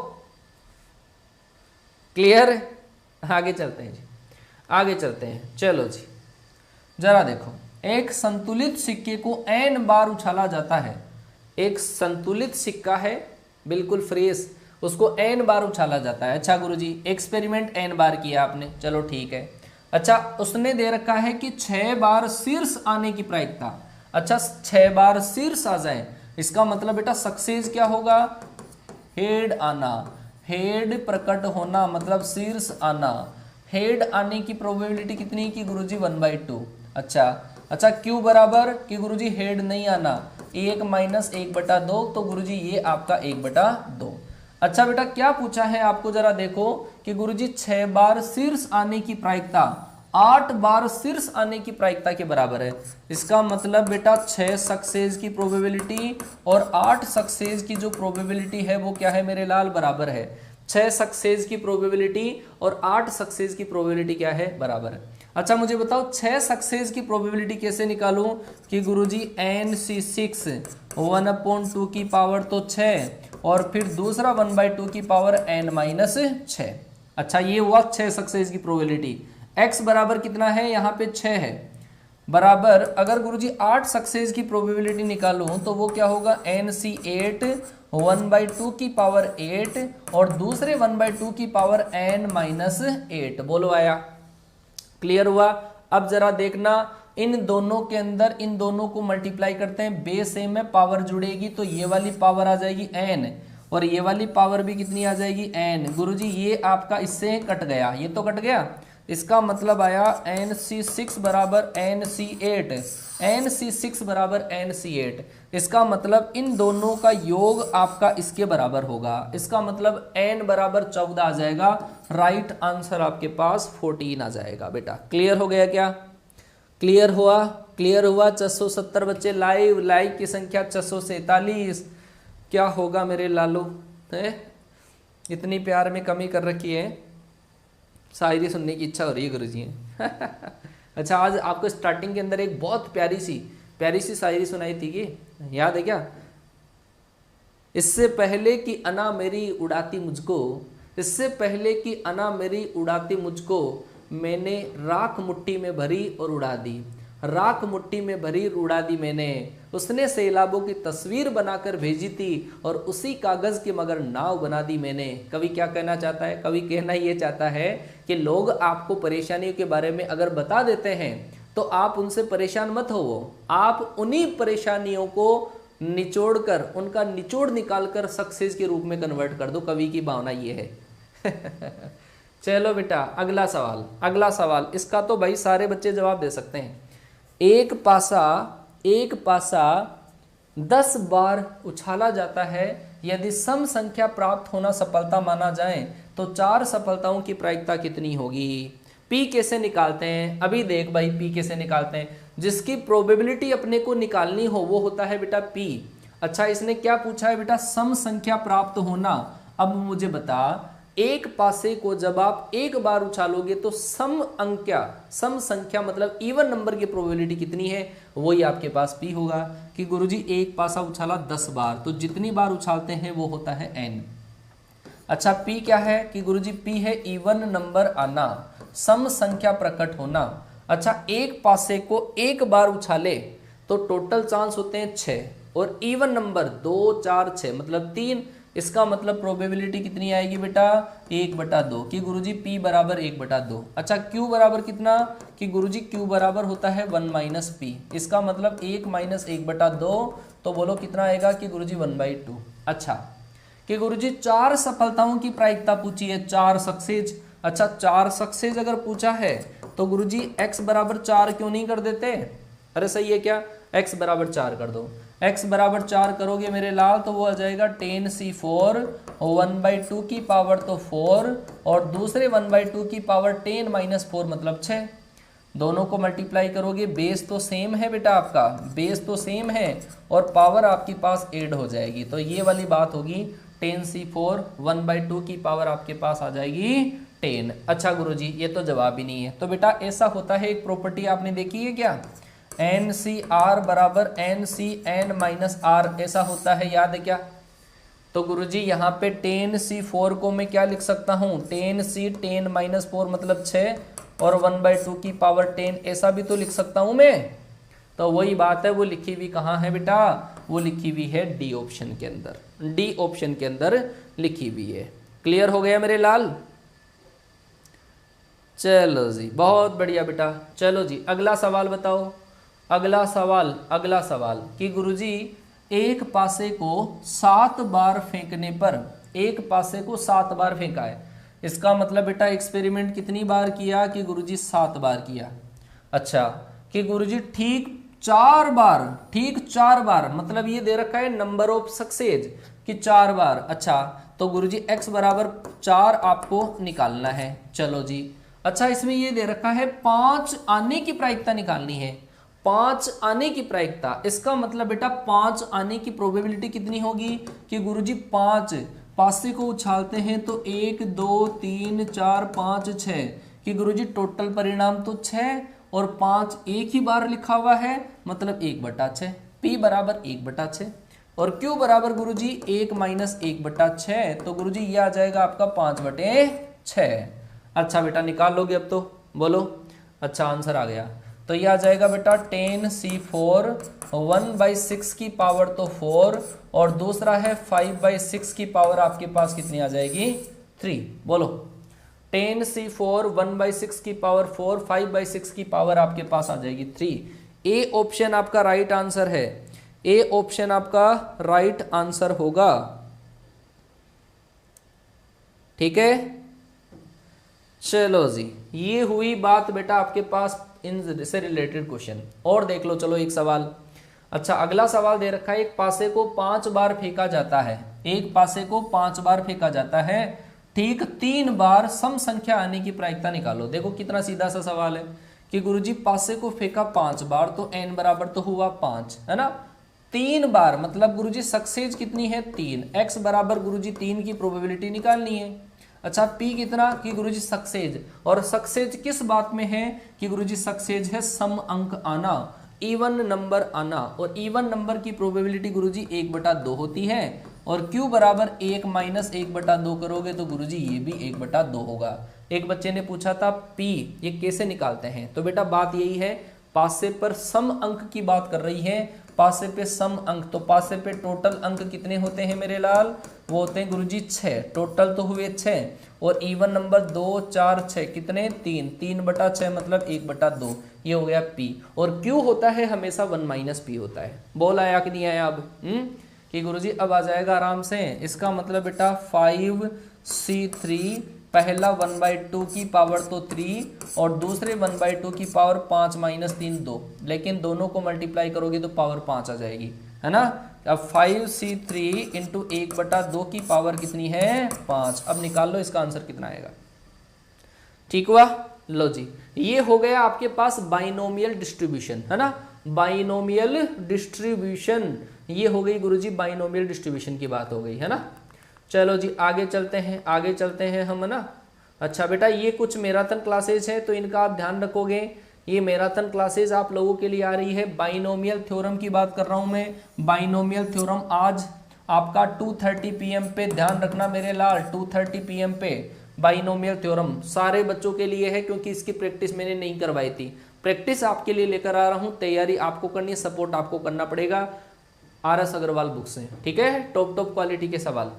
क्लियर, आगे चलते हैं जी, आगे चलते हैं। चलो जी जरा देखो, एक संतुलित सिक्के को n बार उछाला जाता है। एक संतुलित सिक्का है बिल्कुल फ्रेश, उसको n बार उछाला जाता है। अच्छा गुरुजी एक्सपेरिमेंट n बार किया आपने, चलो ठीक है। अच्छा उसने दे रखा है कि 6 बार शीर्ष आने की प्रायिकता। अच्छा 6 बार शीर्ष आ जाए, इसका मतलब बेटा सक्सेस क्या होगा, हेड आना, हेड प्रकट होना मतलब शीर्ष आना। हेड आने की प्रोबेबिलिटी कितनी की गुरुजी 1/2। अच्छा क्यू बराबर कि गुरुजी हेड नहीं आना 1 - 1/2, तो गुरुजी ये आपका 1/2। अच्छा बेटा क्या पूछा है आपको जरा देखो कि गुरुजी 6 बार शीर्ष आने की प्रायिकता 8 बार शीर्ष आने की प्रायिकता के बराबर है। इसका मतलब बेटा 6 सक्सेस की प्रोबेबिलिटी और 8 सक्सेस की जो प्रोबेबिलिटी है वो क्या है मेरे लाल, बराबर है। 6 सक्सेस की प्रोबेबिलिटी और 8 सक्सेस की प्रोबेबिलिटी क्या है, बराबर है। अच्छा मुझे बताओ 6 सक्सेस की प्रोबेबिलिटी कैसे निकालूं कि गुरुजी NC6 1/2 की पावर तो 6 और फिर दूसरा 1/2 की पावर n-6। अच्छा ये हुआ 6 सक्सेस की प्रोबेबिलिटी। x बराबर कितना है यहाँ पे 6 है, बराबर अगर गुरुजी 8 सक्सेस की प्रोबेबिलिटी निकालूं तो वो क्या होगा NC8 1/2 की पावर 8 और दूसरे 1/2 की पावर n-8। बोलो आया, क्लियर हुआ। अब जरा देखना इन दोनों के अंदर इन दोनों को मल्टीप्लाई करते हैं, बेस सेम में पावर जुड़ेगी तो ये वाली पावर आ जाएगी n और ये वाली पावर भी कितनी आ जाएगी n। गुरुजी ये आपका इससे कट गया, ये तो कट गया, इसका मतलब आया NC6 बराबर NC8, NC6 बराबर NC8। इसका मतलब इन दोनों का योग आपका इसके बराबर होगा, इसका मतलब n बराबर 14 आ जाएगा। राइट आंसर आपके पास 14 आ जाएगा बेटा। क्लियर हो गया क्या, क्लियर हुआ, क्लियर हुआ। 670 बच्चे लाइव, लाइक की संख्या 647। क्या होगा मेरे लालू है, इतनी प्यार में कमी कर रखी है, शायरी सुनने की इच्छा हो रही है गुरुजी। अच्छा आज आपको स्टार्टिंग के अंदर एक बहुत प्यारी सी शायरी सुनाई थी कि याद है क्या, इससे पहले कि अना मेरी उड़ाती मुझको, इससे पहले कि अना मेरी उड़ाती मुझको, मैंने राख मुट्ठी में भरी और उड़ा दी, राख मुट्ठी में भरी उड़ा दी मैंने। उसने सैलाबों की तस्वीर बनाकर भेजी थी और उसी कागज के मगर नाव बना दी मैंने। कवि क्या कहना चाहता है, कवि कहना ये चाहता है कि लोग आपको परेशानियों के बारे में अगर बता देते हैं तो आप उनसे परेशान मत हो, आप उन्हीं परेशानियों को निचोड़कर उनका निचोड़ निकालकर सक्सेस के रूप में कन्वर्ट कर दो। कवि की भावना ये है। चलो बेटा अगला सवाल, अगला सवाल, इसका तो भाई सारे बच्चे जवाब दे सकते हैं। एक पासा 10 बार उछाला जाता है, यदि सम संख्या प्राप्त होना सफलता माना जाए तो 4 सफलताओं की प्रायिकता कितनी होगी। P कैसे निकालते हैं, अभी देख भाई P कैसे निकालते हैं। जिसकी प्रोबेबिलिटी अपने को निकालनी हो वो होता है बेटा P। अच्छा इसने क्या पूछा है बेटा, सम संख्या प्राप्त होना। अब मुझे बता एक पासे को जब आप एक बार उछालोगे तो सम संख्या मतलब इवन नंबर की प्रोबेबिलिटी कितनी है, वही आपके पास p होगा कि गुरुजी एक पासा उछाला 10 बार, तो जितनी बार उछालते हैं वो होता है n। अच्छा p क्या है कि गुरुजी p है इवन नंबर आना, सम संख्या प्रकट होना। अच्छा एक पासे को एक बार उछाले तो टोटल चांस होते हैं 6 और इवन नंबर 2 4 6 मतलब 3, इसका मतलब प्रोबेबिलिटी कितनी आएगी बेटा 1/2 कि गुरुजी p बराबर 1/2। अच्छा q बराबर कितना कि गुरुजी q बराबर होता है 1 - p, इसका मतलब 1 - 1/2, तो बोलो कितना आएगा कि गुरुजी 1/2। अच्छा कि गुरुजी 4 सफलताओं की प्रायिकता पूछी है, 4 सक्सेस। अच्छा 4 सक्सेस अगर पूछा है तो गुरुजी x बराबर 4 क्यों नहीं कर देते, अरे सही है क्या, x बराबर 4 कर दो। x बराबर 4 करोगे मेरे लाल तो वो आ जाएगा 10c4 1/2 की पावर तो 4 और दूसरे 1/2 की पावर 10 - 4 मतलब 6। दोनों को मल्टीप्लाई करोगे, बेस तो सेम है बेटा, आपका बेस तो सेम है और पावर आपके पास ऐड हो जाएगी, तो ये वाली बात होगी 10c4 1/2 की पावर आपके पास आ जाएगी 10। अच्छा गुरुजी ये तो जवाब ही नहीं है, तो बेटा ऐसा होता है, एक प्रॉपर्टी आपने देखी है क्या, NCR बराबर NCN - R, ऐसा होता है, याद है क्या। तो गुरुजी यहाँ पे 10c4 को मैं क्या लिख सकता हूँ 10c 10 - 4 मतलब 6 और 1/2 की पावर 10, ऐसा भी तो लिख सकता हूँ मैं। तो वही बात है, वो लिखी हुई कहाँ है बेटा, वो लिखी हुई है डी ऑप्शन के अंदर, डी ऑप्शन के अंदर लिखी हुई है। क्लियर हो गया मेरे लाल, चलो जी बहुत बढ़िया बेटा। चलो जी अगला सवाल बताओ, अगला सवाल कि गुरुजी एक पासे को 7 बार फेंकने पर, एक पासे को 7 बार फेंका है, इसका मतलब बेटा एक्सपेरिमेंट कितनी बार किया कि गुरुजी 7 बार किया। अच्छा कि गुरुजी ठीक 4 बार मतलब ये दे रखा है नंबर ऑफ सक्सेस कि 4 बार। अच्छा तो गुरुजी x बराबर 4 आपको निकालना है, चलो जी। अच्छा इसमें ये दे रखा है 5 आने की प्रायिकता निकालनी है, 5 आने की प्रायिकता, इसका मतलब बेटा 5 आने की प्रोबेबिलिटी कितनी होगी कि गुरुजी 5 पासे को उछालते हैं तो 1 2 3 4 5 6 कि गुरुजी टोटल परिणाम तो 6 और 5 एक ही बार लिखा हुआ है मतलब 1/6, p बराबर 1/6 और q बराबर गुरुजी 1 - 1/6, तो गुरुजी ये आ जाएगा आपका 5/6। अच्छा बेटा निकाल लोगे अब तो, बोलो। अच्छा आंसर आ गया, तो ये आ जाएगा बेटा 10c4 1/6 की पावर तो 4 और दूसरा है 5/6 की पावर आपके पास कितनी आ जाएगी 3, बोलो। 10c4 1/6 की पावर 4 5/6 की पावर आपके पास आ जाएगी 3। ए ऑप्शन आपका राइट आंसर है, ए ऑप्शन आपका राइट आंसर होगा, ठीक है। चलो जी ये हुई बात बेटा आपके पास इन से रिलेटेड क्वेश्चन। और देख लो चलो एक सवाल। अच्छा अगला सवाल दे रखा है, एक पासे को 5 बार फेंका जाता है, एक पासे को 5 बार फेंका जाता है, ठीक 3 बार सम संख्या आने की प्रायिकता निकालो। देखो कितना सीधा सा सवाल है कि गुरुजी पासे को फेंका 5 बार तो n बराबर तो हुआ 5 है ना, 3 बार मतलब गुरुजी सक्सेस कितनी है 3, x बराबर गुरुजी 3 की प्रोबेबिलिटी निकालनी है। अच्छा p कितना कि गुरुजी सक्सेस, और सक्सेस किस बात में है कि गुरुजी सक्सेस है सम अंक आना, इवन नंबर आना, और इवन नंबर की प्रोबेबिलिटी गुरुजी 1/2 होती है और q बराबर 1 - 1/2 करोगे तो गुरुजी ये भी 1/2 होगा। एक बच्चे ने पूछा था p ये कैसे निकालते हैं, तो बेटा बात यही है, पासे पर सम अंक की बात कर रही है, पासे पे सम अंक, तो पासे पे टोटल अंक कितने होते हैं मेरे लाल, वो होते हैं गुरुजी 6, टोटल तो हुए 6 और इवन नंबर 2 4 6 कितने 3, 3/6 मतलब 1/2, ये हो गया p। और q होता है हमेशा 1 - p होता है। बोल आया कि नहीं आया अब कि गुरुजी अब आ जाएगा आराम से। इसका मतलब बेटा 5c3 पहला 1/2 की पावर तो 3 और दूसरे 1/2 की पावर 5 - 3 2, लेकिन दोनों को मल्टीप्लाई करोगे तो पावर 5 आ जाएगी है ना। अब 5c3 इंटू 1/2 की पावर कितनी है 5। अब निकाल लो इसका आंसर कितना आएगा, ठीक हुआ। लो जी ये हो गया आपके पास बाइनोमियल डिस्ट्रीब्यूशन है ना, बाइनोमियल डिस्ट्रीब्यूशन, ये हो गई गुरुजी बाइनोमियल डिस्ट्रीब्यूशन की बात हो गई है ना। चलो जी आगे चलते हैं, आगे चलते हैं हम, है ना। अच्छा बेटा, ये कुछ मैराथन क्लासेज है तो इनका आप ध्यान रखोगे। ये मैराथन क्लासेज आप लोगों के लिए आ रही है। बाइनोमियल थ्योरम की बात कर रहा हूं मैं। बाइनोमियल थ्योरम आज आपका 2:30 PM पे, ध्यान रखना मेरे लाल, 2:30 PM पे बाइनोमियल थ्योरम सारे बच्चों के लिए है, क्योंकि इसकी प्रैक्टिस मैंने नहीं करवाई थी। प्रैक्टिस आपके लिए लेकर आ रहा हूं, तैयारी आपको करनी है, सपोर्ट आपको करना पड़ेगा। RS अग्रवाल बुक से, ठीक है, टॉप क्वालिटी के सवाल।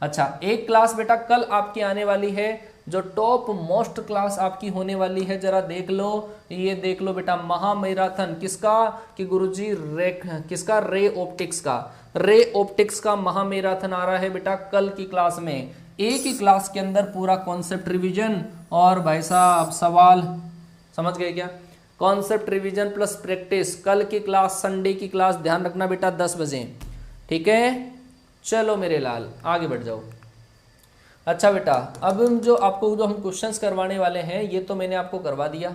अच्छा, एक क्लास बेटा कल आपकी आने वाली है, जो टॉप मोस्ट क्लास आपकी होने वाली है, जरा देख लो, ये देख लो बेटा, महामैराथन किसका, कि गुरुजी किसका, रे ऑप्टिक्स का। रे ऑप्टिक्स का महामैराथन आ रहा है बेटा कल की क्लास में। एक ही क्लास के अंदर पूरा कॉन्सेप्ट रिवीजन और भाई साहब सवाल, समझ गए क्या, कॉन्सेप्ट रिवीजन प्लस प्रैक्टिस। कल की क्लास, संडे की क्लास, ध्यान रखना बेटा 10 बजे, ठीक है। चलो मेरे लाल आगे बढ़ जाओ। अच्छा बेटा, अब हम जो हम क्वेश्चंस करवाने वाले हैं, ये तो मैंने आपको करवा दिया।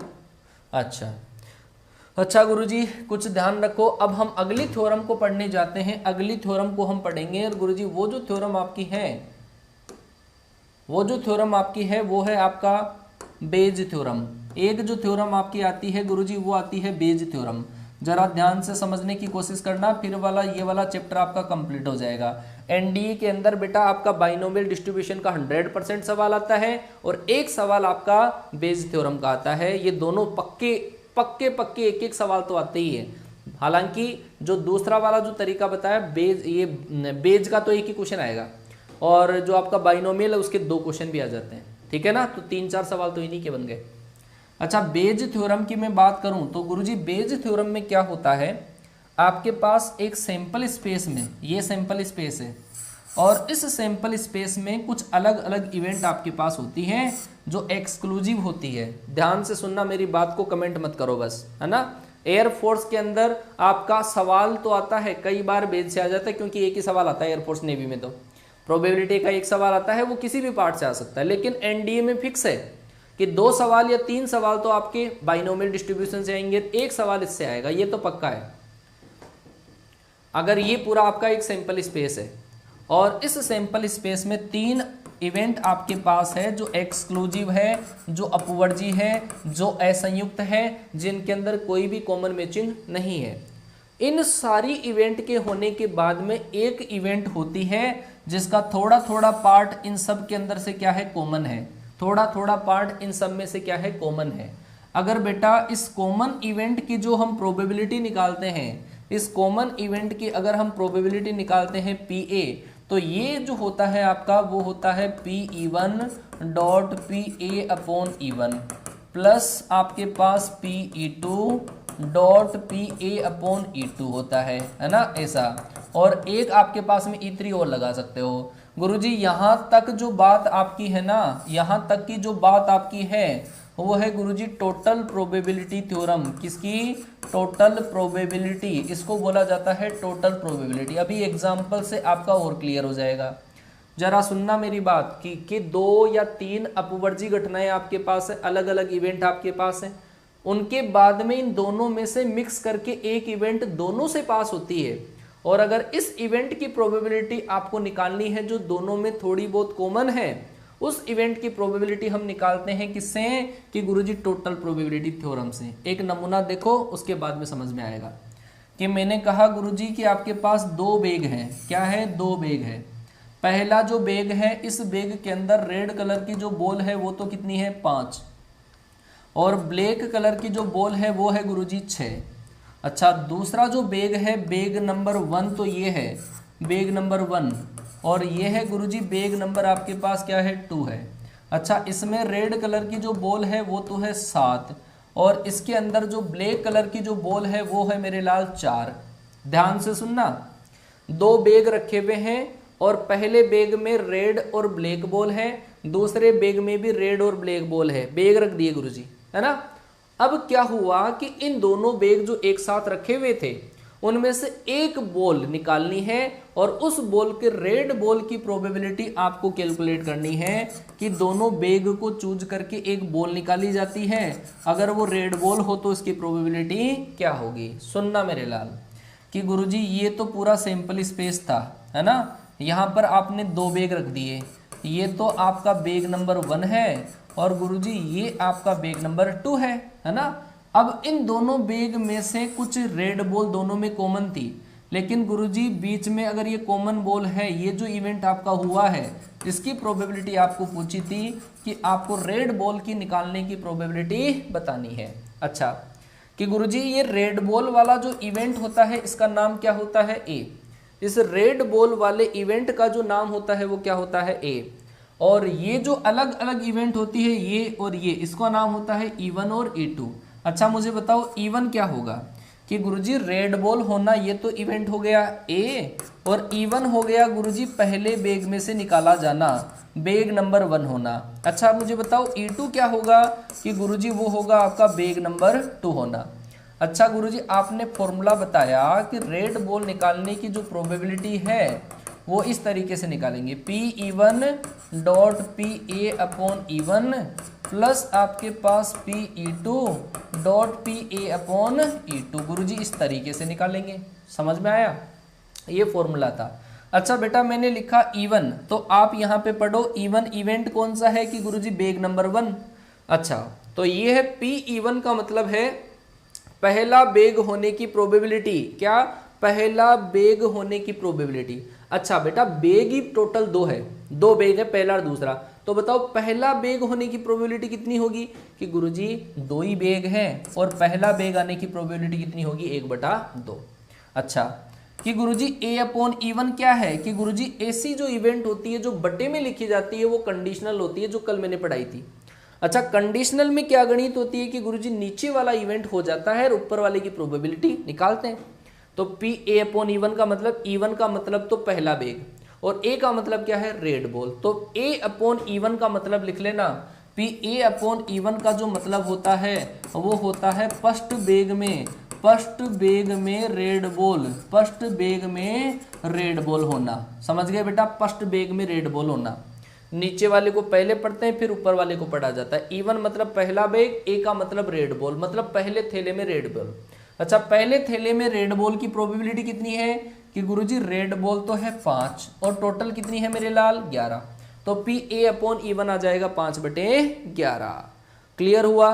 अच्छा गुरुजी कुछ ध्यान रखो। अब हम अगली थ्योरम को पढ़ने जाते हैं। अगली थ्योरम को हम पढ़ेंगे, और गुरुजी वो जो थ्योरम आपकी है वो है आपका बेज थ्योरम। एक जो थ्योरम आपकी आती है गुरुजी, वो आती है बेज थ्योरम। जरा ध्यान से समझने की कोशिश करना, फिर ये वाला चैप्टर आपका कंप्लीट हो जाएगा। एनडीए के अंदर बेटा आपका बाइनोमियल डिस्ट्रीब्यूशन का 100% सवाल आता है, और एक सवाल आपका बेज थ्योरम का आता है। ये दोनों पक्के एक एक सवाल तो आते ही है। हालांकि जो दूसरा वाला जो तरीका बताया बेज का तो एक ही क्वेश्चन आएगा, और जो आपका बाइनोमियल है उसके 2 क्वेश्चन भी आ जाते हैं, ठीक है ना। तो 3-4 सवाल तो इन्हीं के बन गए। अच्छा, बेज थ्योरम की मैं बात करूं तो गुरुजी बेज थ्योरम में क्या होता है, आपके पास एक सैंपल स्पेस में, ये सैंपल स्पेस है, और इस सैंपल स्पेस में कुछ अलग अलग इवेंट आपके पास होती हैं जो एक्सक्लूसिव होती है। ध्यान से सुनना मेरी बात को, कमेंट मत करो बस, है ना। एयरफोर्स के अंदर आपका सवाल तो आता है, कई बार बेज से आ जाता है, क्योंकि एक ही सवाल आता है एयरफोर्स नेवी में, तो प्रोबेबिलिटी का एक सवाल आता है, वो किसी भी पार्ट से आ सकता है। लेकिन एनडीए में फिक्स है कि 2 सवाल या 3 सवाल तो आपके बाइनोमियल डिस्ट्रीब्यूशन से आएंगे, एक सवाल इससे आएगा, ये तो पक्का है। अगर ये पूरा आपका एक सैंपल स्पेस है, और इस सैंपल स्पेस में 3 इवेंट आपके पास है जो एक्सक्लूसिव है, जो अपवर्जी है, जो असंयुक्त है, जिनके अंदर कोई भी कॉमन मैचिंग नहीं है। इन सारी इवेंट के होने के बाद में एक इवेंट होती है जिसका थोड़ा थोड़ा पार्ट इन सब के अंदर से क्या है, कॉमन है। थोड़ा थोड़ा पार्ट इन सब में से क्या है, कॉमन है। अगर बेटा इस कॉमन इवेंट की जो हम प्रोबेबिलिटी निकालते हैं, इस कॉमन इवेंट की अगर हम प्रोबेबिलिटी निकालते हैं PA, तो ये जो होता है आपका, वो होता है PE1.PA/E1 प्लस आपके पास PE2.PA/E2 होता है ना, ऐसा। और एक आपके पास में E3 और लगा सकते हो। गुरुजी यहाँ तक जो बात आपकी है ना, यहाँ तक की जो बात आपकी है वो है गुरुजी टोटल प्रोबेबिलिटी थ्योरम। किसकी, टोटल प्रोबेबिलिटी, इसको बोला जाता है टोटल प्रोबेबिलिटी। अभी एग्जाम्पल से आपका और क्लियर हो जाएगा। जरा सुनना मेरी बात कि 2 या 3 अपवर्जी घटनाएं आपके पास है, अलग अलग इवेंट आपके पास है, उनके बाद में इन दोनों में से मिक्स करके एक इवेंट दोनों से पास होती है। और अगर इस इवेंट की प्रोबेबिलिटी आपको निकालनी है जो दोनों में थोड़ी बहुत कॉमन है, उस इवेंट की प्रोबेबिलिटी हम निकालते हैं किससे, कि गुरुजी टोटल प्रोबेबिलिटी थ्योरम से। एक नमूना देखो, उसके बाद में समझ में आएगा। कि मैंने कहा गुरुजी कि आपके पास 2 बैग हैं। क्या है, 2 बैग है। पहला जो बैग है, इस बैग के अंदर रेड कलर की जो बॉल है वो तो कितनी है, 5, और ब्लैक कलर की जो बॉल है वो है गुरुजी 6। अच्छा, दूसरा जो बैग है, बैग नंबर 1, तो ये है बैग नंबर 1, और ये है गुरुजी बैग नंबर आपके पास क्या है, 2 है। अच्छा, इसमें रेड कलर की जो बॉल है वो तो है 7, और इसके अंदर जो ब्लैक कलर की जो बॉल है वो है मेरे लाल 4। ध्यान से सुनना, 2 बैग रखे हुए हैं, और पहले बैग में रेड और ब्लैक बॉल है, दूसरे बैग में भी रेड और ब्लैक बॉल है। बैग रख दिए गुरुजी, है ना। अब क्या हुआ कि इन दोनों बैग जो एक साथ रखे हुए थे, उनमें से एक बॉल निकालनी है, और उस बॉल के रेड बॉल की प्रोबेबिलिटी आपको कैलकुलेट करनी है कि दोनों बैग को चूज करके एक बॉल निकाली जाती है। अगर वो रेड बॉल हो तो इसकी प्रोबेबिलिटी क्या होगी। सुनना मेरे लाल कि गुरुजी ये तो पूरा सैंपल स्पेस था, है ना। यहाँ पर आपने 2 बेग रख दिए, ये तो आपका बेग नंबर 1 है और गुरुजी ये आपका बेग नंबर 2 है ना। अब इन दोनों बेग में से कुछ रेड बॉल दोनों में कॉमन थी, लेकिन गुरुजी बीच में अगर ये कॉमन बॉल है, ये जो इवेंट आपका हुआ है इसकी प्रोबेबिलिटी आपको पूछी थी कि आपको रेड बॉल की निकालने की प्रोबेबिलिटी बतानी है। अच्छा कि गुरुजी ये रेड बॉल वाला जो इवेंट होता है इसका नाम क्या होता है, ए। इस रेड बॉल वाले इवेंट का जो नाम होता है वो क्या होता है, ए। और ये जो अलग अलग इवेंट होती है ये और ये, इसका नाम होता है E1 और E2। अच्छा मुझे बताओ E1 क्या होगा कि गुरुजी रेड बॉल होना, ये तो इवेंट हो गया ए, और E1 हो गया गुरुजी पहले बेग में से निकाला जाना, बेग नंबर 1 होना। अच्छा मुझे बताओ E2 क्या होगा कि गुरुजी वो होगा आपका बेग नंबर 2 होना। अच्छा गुरुजी आपने फॉर्मूला बताया कि रेड बॉल निकालने की जो प्रोबेबिलिटी है वो इस तरीके से निकालेंगे, PE1 dot PA upon E1 plus आपके पास PE2 dot PA upon E2। गुरुजी इस तरीके से निकालेंगे, समझ में आया, ये फॉर्मूला था। अच्छा बेटा मैंने लिखा E1, तो आप यहाँ पे पढ़ो E1 इवेंट कौन सा है कि गुरुजी बेग नंबर 1। अच्छा तो ये है PE1 का मतलब है पहला बेग होने की प्रोबेबिलिटी, क्या, पहला बेग होने की प्रोबेबिलिटी। अच्छा बेटा बेग ही टोटल 2 है, 2 बेग है, पहला और दूसरा, तो बताओ पहला बेग होने की प्रोबेबिलिटी कितनी होगी कि गुरुजी 2 ही बेग हैं और पहला बेग आने की प्रोबेबिलिटी कितनी होगी, 1/2। अच्छा कि गुरुजी A अपॉन E1 क्या है कि गुरुजी ऐसी जो इवेंट होती है जो बटे में लिखी जाती है वो कंडीशनल होती है, जो कल मैंने पढ़ाई थी। अच्छा कंडीशनल में क्या गणित होती है कि गुरुजी नीचे वाला इवेंट हो जाता है और ऊपर वाले की प्रोबेबिलिटी निकालते हैं। तो PA अपॉन E1 का मतलब, E1 का मतलब तो पहला बेग और A का मतलब क्या है, रेड बॉल। तो A अपॉन E1 का मतलब लिख लेना, PA अपॉन E1 का जो मतलब होता है वो होता है फर्स्ट बेग में रेड बॉल, फर्स्ट बेग में रेड बॉल होना। समझ गए बेटा, फर्स्ट बेग में रेड बॉल होना। नीचे वाले को पहले पढ़ते हैं फिर ऊपर वाले को पढ़ा जाता है। E1 मतलब पहला बेग, A का मतलब रेड बॉल, मतलब पहले थैले में रेड बॉल। अच्छा पहले थैले में रेड बॉल की प्रोबेबिलिटी कितनी है कि गुरुजी रेड बॉल तो है 5 और टोटल कितनी है मेरे लाल, 11। तो PA अपॉन E1 आ जाएगा 5/11। क्लियर हुआ,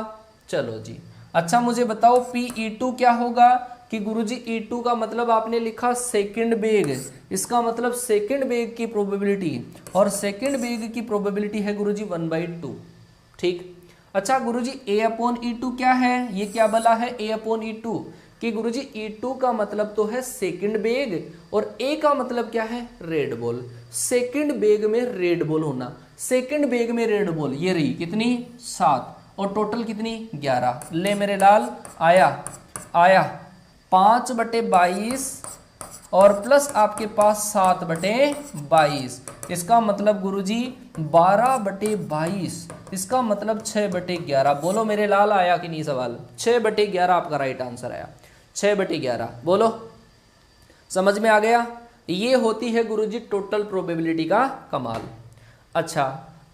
चलो जी। अच्छा मुझे बताओ PE2 क्या होगा कि गुरुजी E2 का मतलब आपने लिखा सेकंड बेग, इसका मतलब सेकंड बेग की प्रोबेबिलिटी, और सेकंड बेग की प्रोबेबिलिटी है गुरुजी 1/2। ठीक। अच्छा गुरुजी A अपॉन E2 क्या है, ये क्या बला है A अपॉन E2 कि गुरुजी E2 का मतलब तो है सेकंड बेग और A का मतलब क्या है, रेड बॉल। सेकंड बेग में रेड बॉल होना, सेकंड बेग में रेड बॉल ये रही कितनी, 7 और टोटल कितनी, 11। ले मेरे लाल आया 5/22 और प्लस आपके पास 7/22। इसका मतलब गुरुजी 12/22, इसका मतलब 6/11। बोलो मेरे लाल आया कि नहीं सवाल, 6/11 आपका राइट आंसर आया, 6/11। बोलो समझ में आ गया। ये होती है गुरुजी टोटल प्रोबेबिलिटी का कमाल। अच्छा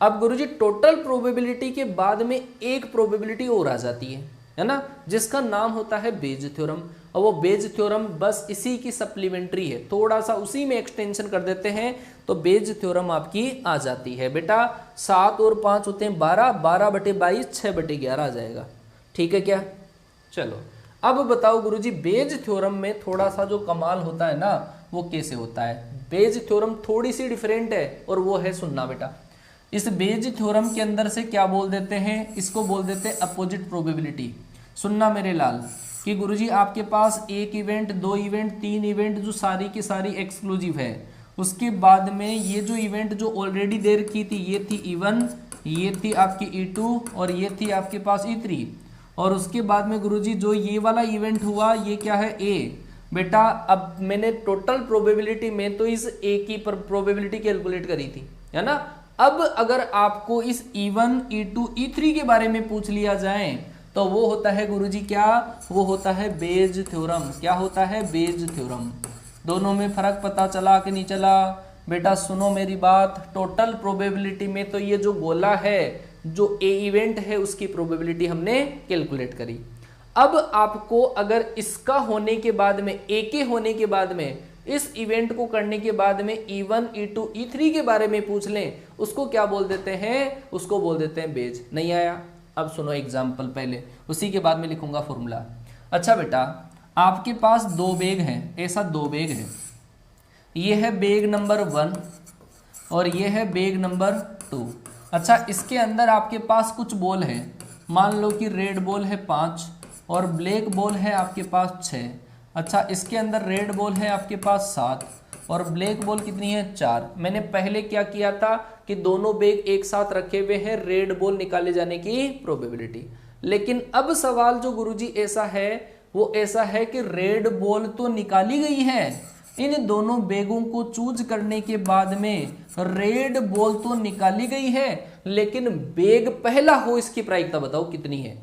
अब गुरुजी टोटल प्रोबेबिलिटी के बाद में एक प्रोबेबिलिटी और आ जाती है ना, जिसका नाम होता है बेज थ्योरम। और वो बेज थ्योरम बस इसी की सप्लीमेंट्री है, थोड़ा सा उसी में एक्सटेंशन कर देते हैं तो बेज थ्योरम आपकी आ जाती है। बेटा 7 और 5 होते हैं 12, 12/22 6/11 आ जाएगा। ठीक है क्या, चलो अब बताओ गुरुजी बेज थ्योरम में थोड़ा सा जो कमाल होता है ना वो कैसे होता है। बेज थ्योरम थोड़ी सी डिफरेंट है और वो है, सुनना बेटा, इस बेज थ्योरम के अंदर से क्या बोल देते हैं, इसको बोल देते हैं अपोजिट प्रोबेबिलिटी। सुनना मेरे लाल कि गुरुजी आपके पास 1 इवेंट, 2 इवेंट, 3 इवेंट जो सारी की सारी एक्सक्लूसिव है, उसके बाद में ये जो इवेंट जो ऑलरेडी दे रखी थी ये थी E1, ये थी आपकी E2 और ये थी आपके पास E3, और उसके बाद में गुरुजी जो ये वाला इवेंट हुआ ये क्या है, A। बेटा अब मैंने टोटल प्रोबेबिलिटी में तो इस A की प्रोबेबिलिटी कैलकुलेट करी थी, है ना। अब अगर आपको इस E1, E2, E3 के बारे में पूछ लिया जाए तो वो होता है गुरुजी क्या, वो होता है बेज थ्योरम। क्या होता है, बेज थ्योरम। दोनों में फर्क पता चला कि नहीं चला। बेटा सुनो मेरी बात, टोटल प्रोबेबिलिटी में तो ये जो गोला है, जो ए इवेंट है उसकी प्रोबेबिलिटी हमने कैलकुलेट करी। अब आपको अगर इसका होने के बाद में, ए के होने के बाद में इस इवेंट को करने के बाद में E1 E2 E3 के बारे में पूछ लें, उसको क्या बोल देते हैं, उसको बोल देते हैं बेज। नहीं आया? अब सुनो एग्जाम्पल पहले, उसी के बाद में लिखूंगा फॉर्मूला। अच्छा बेटा, आपके पास दो बेग हैं, ऐसा दो बेग है, ये है बेग नंबर 1 और ये है बेग नंबर 2। अच्छा, इसके अंदर आपके पास कुछ बॉल है, मान लो कि रेड बॉल है 5 और ब्लैक बॉल है आपके पास 6। अच्छा, इसके अंदर रेड बॉल है आपके पास 7 और ब्लैक बॉल कितनी है, 4। मैंने पहले क्या किया था कि दोनों बेग एक साथ रखे हुए हैं, रेड बॉल निकाले जाने की प्रोबेबिलिटी। लेकिन अब सवाल जो गुरुजी ऐसा है, वो ऐसा है कि रेड बॉल तो निकाली गई है, इन दोनों बेगों को चूज करने के बाद में रेड बॉल तो निकाली गई है, लेकिन बेग पहला हो इसकी प्रायिकता बताओ कितनी है।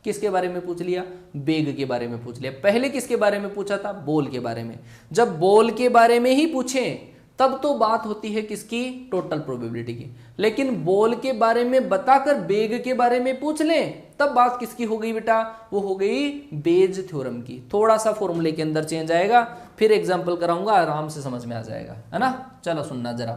किसके बारे में पूछ लिया, बेग के बारे में पूछ लिया। पहले किसके बारे में पूछा था, बॉल के बारे में। जब बॉल के बारे में ही पूछें तब तो बात होती है किसकी, टोटल प्रोबेबिलिटी की। लेकिन बॉल के बारे में बताकर बेग के बारे में पूछ लें तब बात किसकी हो गई बेटा, वो हो गई बेज थ्योरम की। थोड़ा सा फॉर्मूले के अंदर चेंज आएगा, फिर एग्जांपल कराऊंगा, आराम से समझ में आ जाएगा, है ना। चलो सुनना जरा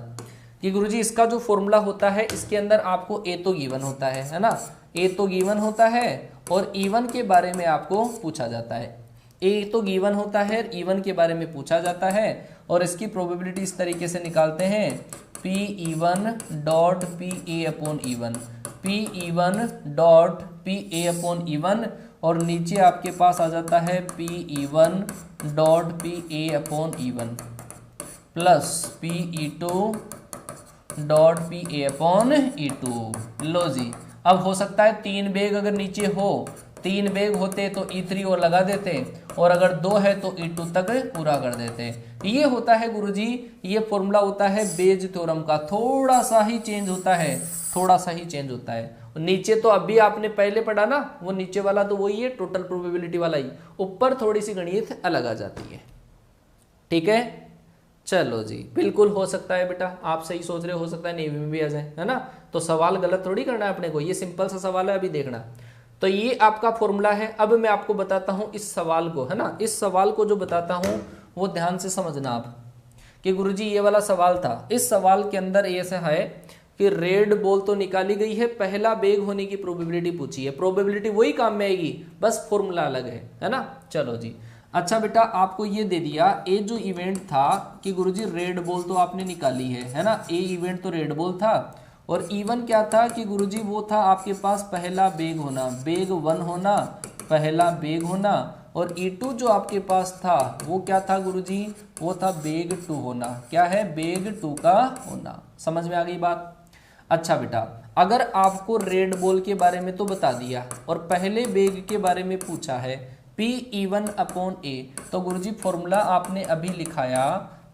कि गुरुजी इसका जो फॉर्मूला होता है, इसके अंदर आपको ए तो गिवन होता है ना, ए तो गिवन होता है और इवन के बारे में आपको पूछा जाता है। ए तो गिवन होता है, इवन के बारे में पूछा जाता है और इसकी प्रोबेबिलिटी इस तरीके से निकालते हैं, P E one dot P A upon E one, P E one dot P A upon E one, और नीचे आपके पास आ जाता है P E one dot P A upon E one plus P E two dot P A upon E two. लो जी, अब हो सकता है 3 बेग अगर नीचे हो, 3 बेग होते तो E3 और लगा देते, और अगर 2 है तो E2 तक पूरा कर देते। ये होता है गुरुजी, ये फॉर्मूला होता है बेज थ्योरम का। थोड़ा सा ही चेंज होता है, थोड़ा सा ही चेंज होता है। नीचे तो अभी आपने पहले पढ़ा ना, वो नीचे वाला तो वही है, टोटल प्रोबेबिलिटी वाला ही। ऊपर थोड़ी सी गणित अलग आ जाती है, ठीक है। चलो जी, बिल्कुल हो सकता है बेटा, आप सही सोच रहे हो सकता है नेवी में भी आ जाए, है ना। तो सवाल गलत थोड़ी करना है अपने को, ये सिंपल सा सवाल है, अभी देखना। तो ये आपका फॉर्मूला है। अब मैं आपको बताता हूं इस सवाल को, है ना, इस सवाल को जो बताता हूं वो ध्यान से समझना आप कि गुरुजी ये वाला सवाल था। इस सवाल के अंदर ऐसा है कि रेड बॉल तो निकाली गई है, पहला बेग होने की प्रोबेबिलिटी पूछी है। प्रोबेबिलिटी वही काम में आएगी, बस फॉर्मूला अलग है ना। चलो जी, अच्छा बेटा, आपको ये दे दिया ए जो इवेंट था कि गुरुजी रेड बॉल तो आपने निकाली है ना। ए इवेंट तो रेड बॉल था, और इवन क्या था कि गुरुजी वो था आपके पास पहला बेग होना, बेग 1 होना, पहला बेग होना, और E2 जो आपके पास था वो क्या था गुरुजी, वो था बेग 2 होना। क्या है, बेग 2 का होना। समझ में आ गई बात। अच्छा बेटा, अगर आपको रेड बॉल के बारे में तो बता दिया और पहले बेग के बारे में पूछा है पी इवन अपॉन ए, तो गुरुजी फॉर्मूला आपने अभी लिखाया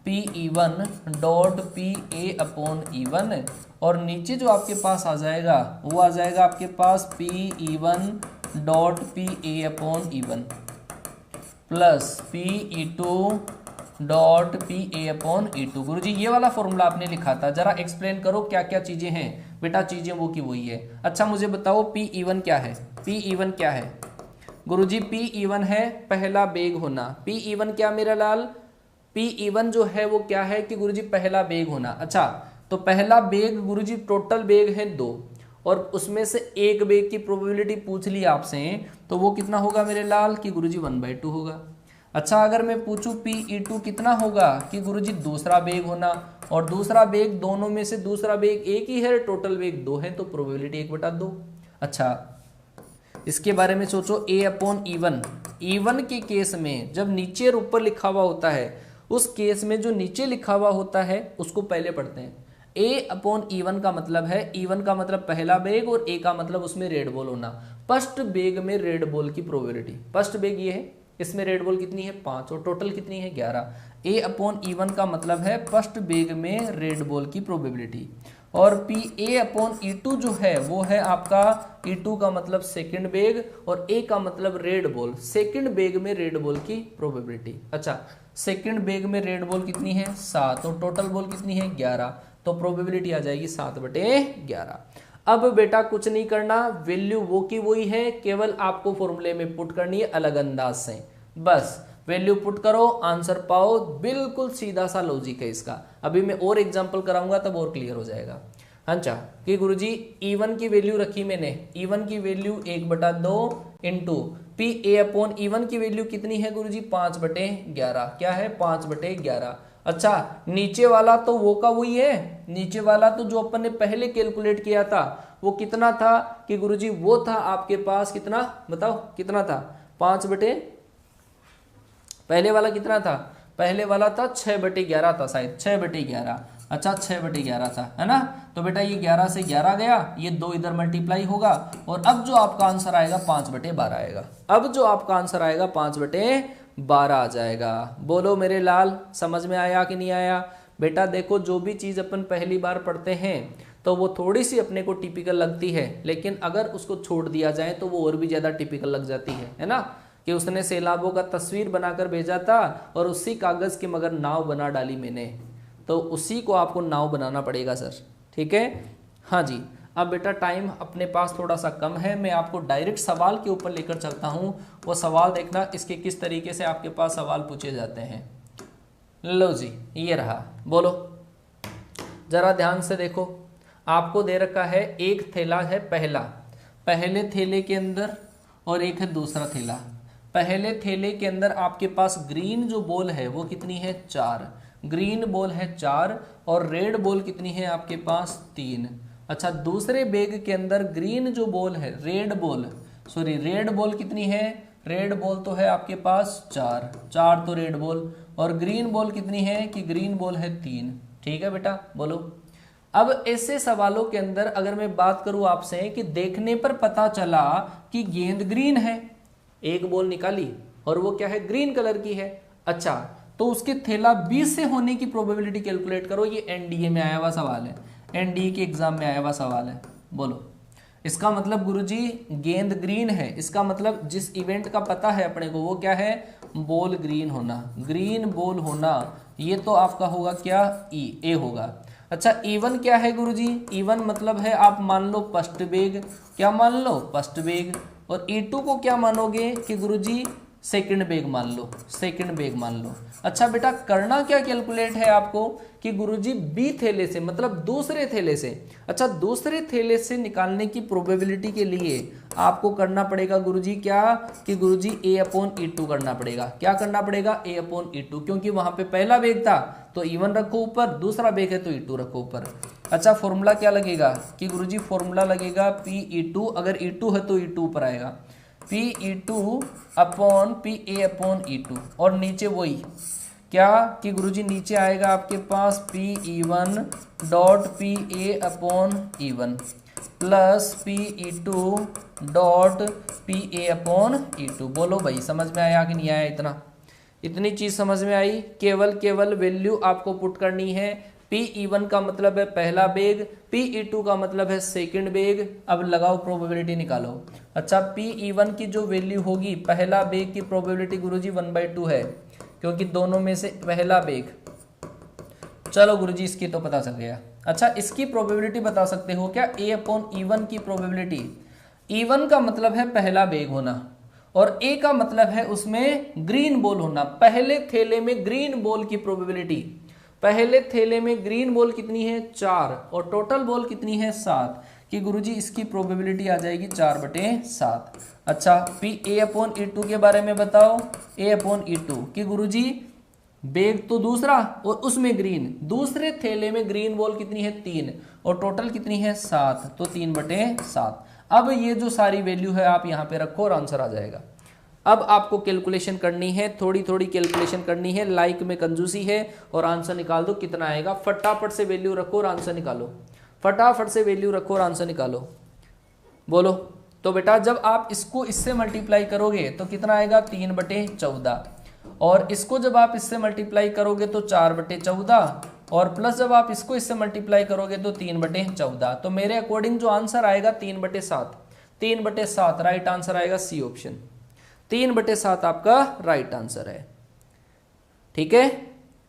P E one dot P A upon E one, और नीचे जो आपके पास आ जाएगा वो आ जाएगा आपके पास P E one dot P A upon E one plus P E two dot P A upon E two. गुरुजी ये वाला फॉर्मूला आपने लिखा था, जरा एक्सप्लेन करो क्या क्या चीजें हैं बेटा। चीजें वो की वही है। अच्छा मुझे बताओ पी इवन क्या है, पी इवन क्या है गुरुजी। पी इवन है पहला बेग होना। पी इवन क्या मेरा लाल, पी इवन जो है वो क्या है कि गुरुजी पहला बेग होना। अच्छा, तो पहला बेग गुरुजी टोटल बेग है 2, और उसमें से एक बेग की प्रोबेबिलिटी पूछ ली आपसे, तो वो कितना होगा मेरे लाल कि गुरुजी 1/2 होगा। अच्छा, अगर मैं पूछूं पी ई टू कितना होगा कि गुरुजी दूसरा बेग होना, और दूसरा बेग दोनों में से दूसरा बेग एक ही है, टोटल बेग 2 है, तो प्रोबेबिलिटी 1/2। अच्छा, इसके बारे में सोचो, ए अपॉन इवन। इवन के केस में जब नीचे और ऊपर लिखा हुआ होता है, उस केस में जो नीचे लिखा हुआ होता है उसको पहले पढ़ते हैं। ए अपॉन इवन का मतलब है, इवन का मतलब पहला बेग और ए का मतलब उसमें रेड बॉल होना। फर्स्ट बेग में रेड बॉल की प्रोबेबिलिटी, फर्स्ट बेग ये है, इसमें रेड बॉल कितनी है 5 और टोटल कितनी है 11। ए अपॉन इवन का मतलब है फर्स्ट बेग में रेड बॉल की प्रोबेबिलिटी, और P A upon E two जो है वो है आपका E2 का मतलब सेकंड बेग, और ए का मतलब रेड बॉल, सेकंड बेग में रेड बॉल की प्रोबेबिलिटी। अच्छा, सेकंड बेग में रेड बॉल कितनी है 7 और टोटल बॉल कितनी है 11, तो प्रोबेबिलिटी आ जाएगी 7/11। अब बेटा कुछ नहीं करना, वैल्यू वो की वही है, केवल आपको फॉर्मूले में पुट करनी है अलग अंदाज से। बस वैल्यू पुट करो, आंसर पाओ। बिल्कुल सीधा सा लॉजिक है इसका। अभी मैं और एग्जांपल कराऊंगा तब और क्लियर हो जाएगा। अच्छा कि गुरुजी E1 की वैल्यू रखी मैंने, E1 की value 1/2 into P A upon E1 की वैल्यू कितनी है गुरुजी 5/11। क्या है 5/11। अच्छा नीचे वाला तो वो का वही है, नीचे वाला तो जो अपन ने पहले कैलकुलेट किया था वो कितना था कि गुरुजी वो था आपके पास कितना, बताओ कितना था 5 पहले वाला कितना था, पहले वाला था 6/11 था शायद, 6/11। अच्छा 6/11 था, है ना। तो बेटा ये 11 से 11 गया, ये 2 इधर मल्टीप्लाई होगा और अब जो आपका आंसर आएगा 5/12 आएगा। अब जो आपका आंसर आएगा 5/12 आ जाएगा। बोलो मेरे लाल, समझ में आया कि नहीं आया। बेटा देखो जो भी चीज़ अपन पहली बार पढ़ते हैं तो वो थोड़ी सी अपने को टिपिकल लगती है, लेकिन अगर उसको छोड़ दिया जाए तो वो और भी ज़्यादा टिपिकल लग जाती है ना। कि उसने सैलाबों का तस्वीर बनाकर भेजा था और उसी कागज़ की मगर नाव बना डाली मैंने, तो उसी को आपको नाव बनाना पड़ेगा सर, ठीक है। हाँ जी, अब बेटा टाइम अपने पास थोड़ा सा कम है, मैं आपको डायरेक्ट सवाल के ऊपर लेकर चलता हूँ। वो सवाल देखना इसके किस तरीके से आपके पास सवाल पूछे जाते हैं। लो जी ये रहा, बोलो जरा ध्यान से देखो। आपको दे रखा है एक थैला है पहला, पहले थैले के अंदर और एक है दूसरा थैला। पहले थैले के अंदर आपके पास ग्रीन जो बॉल है वो कितनी है 4, ग्रीन बॉल है 4 और रेड बॉल कितनी है आपके पास 3। अच्छा दूसरे बैग के अंदर ग्रीन जो बॉल है रेड बॉल कितनी है, रेड बॉल तो है आपके पास 4 तो रेड बॉल, और ग्रीन बॉल कितनी है कि ग्रीन बॉल है 3। ठीक है बेटा बोलो। अब ऐसे सवालों के अंदर अगर मैं बात करूं आपसे कि देखने पर पता चला कि गेंद ग्रीन है, एक बॉल निकाली और वो क्या है ग्रीन कलर की है। अच्छा तो उसके थैला बी से होने की प्रोबेबिलिटी कैलकुलेट करो। ये एनडीए में आया हुआ सवाल है, एनडीए के एग्जाम में आया हुआ सवाल है। बोलो इसका मतलब गुरुजी गेंद ग्रीन है, इसका मतलब जिस इवेंट का पता है अपने को वो क्या है बॉल ग्रीन होना, ग्रीन बॉल होना। ये तो आपका होगा क्या ए होगा। अच्छा E1 क्या है गुरुजी, E1 मतलब है आप मान लो फर्स्ट बेग, क्या मान लो फर्स्ट बेग, और E2 को क्या मानोगे कि गुरुजी सेकंड बेग मान लो, सेकंड बेग मान लो। अच्छा बेटा करना क्या कैलकुलेट है आपको कि गुरुजी बी थैले से मतलब दूसरे थैले से, अच्छा दूसरे थैले से निकालने की प्रोबेबिलिटी के लिए आपको करना पड़ेगा गुरुजी क्या कि गुरुजी A/E2 करना पड़ेगा। क्या करना पड़ेगा A/E2, क्योंकि वहां पे पहला बेग था तो E1 रखो ऊपर, दूसरा बेग है तो E2 रखो ऊपर। अच्छा फॉर्मूला क्या लगेगा कि गुरुजी फॉर्मूला लगेगा P/E2, अगर E2 है तो E2 ऊपर आएगा, P/E2 अपॉन PA/E2, और नीचे वही क्या कि गुरुजी नीचे आएगा आपके पास P/E1 dot PA/E1 plus P/E2 dot PA/E2। बोलो भाई समझ में आया कि नहीं आया, इतनी चीज समझ में आई। केवल वैल्यू आपको पुट करनी है। P/E1 का मतलब है पहला बेग, P/E2 का मतलब है सेकंड बेग। अब लगाओ प्रोबेबिलिटी निकालो। अच्छा P/E1 की जो वैल्यू होगी पहला बेग की प्रोबेबिलिटी गुरुजी 1/2 है, क्योंकि दोनों में से पहला बेग। चलो गुरुजी इसकी तो पता चल गया। अच्छा इसकी प्रोबेबिलिटी बता सकते हो क्या A/E1 की प्रोबेबिलिटी। E1 का मतलब है पहला बेग होना और A का मतलब है उसमें ग्रीन बॉल होना। पहले थैले में ग्रीन बॉल की प्रोबेबिलिटी, पहले थैले में ग्रीन बॉल कितनी है 4 और टोटल बॉल कितनी है 7, कि गुरुजी इसकी प्रोबेबिलिटी आ जाएगी 4/7। अच्छा A/E2 के बारे में बताओ। A/E2 कि गुरुजी बेग तो दूसरा और उसमें ग्रीन, दूसरे थैले में ग्रीन बॉल कितनी है 3 और टोटल कितनी है 7, तो 3/7। अब ये जो सारी वैल्यू है आप यहाँ पे रखो और आंसर आ जाएगा। अब आपको कैलकुलेशन करनी है, थोड़ी थोड़ी कैलकुलेशन करनी है, लाइक में कंजूसी है, और आंसर निकाल दो कितना आएगा। फटाफट से वैल्यू रखो और आंसर निकालो, फटाफट से वैल्यू रखो और आंसर निकालो। बोलो तो बेटा जब आप इसको इससे मल्टीप्लाई करोगे तो कितना आएगा 3/14, और इसको जब आप इससे मल्टीप्लाई करोगे तो 4/14, और प्लस जब आप इसको इससे मल्टीप्लाई करोगे तो 3/14। तो मेरे अकॉर्डिंग जो आंसर आएगा 3/7, 3/7 राइट आंसर आएगा सी ऑप्शन, 3/7 आपका राइट आंसर है। ठीक है।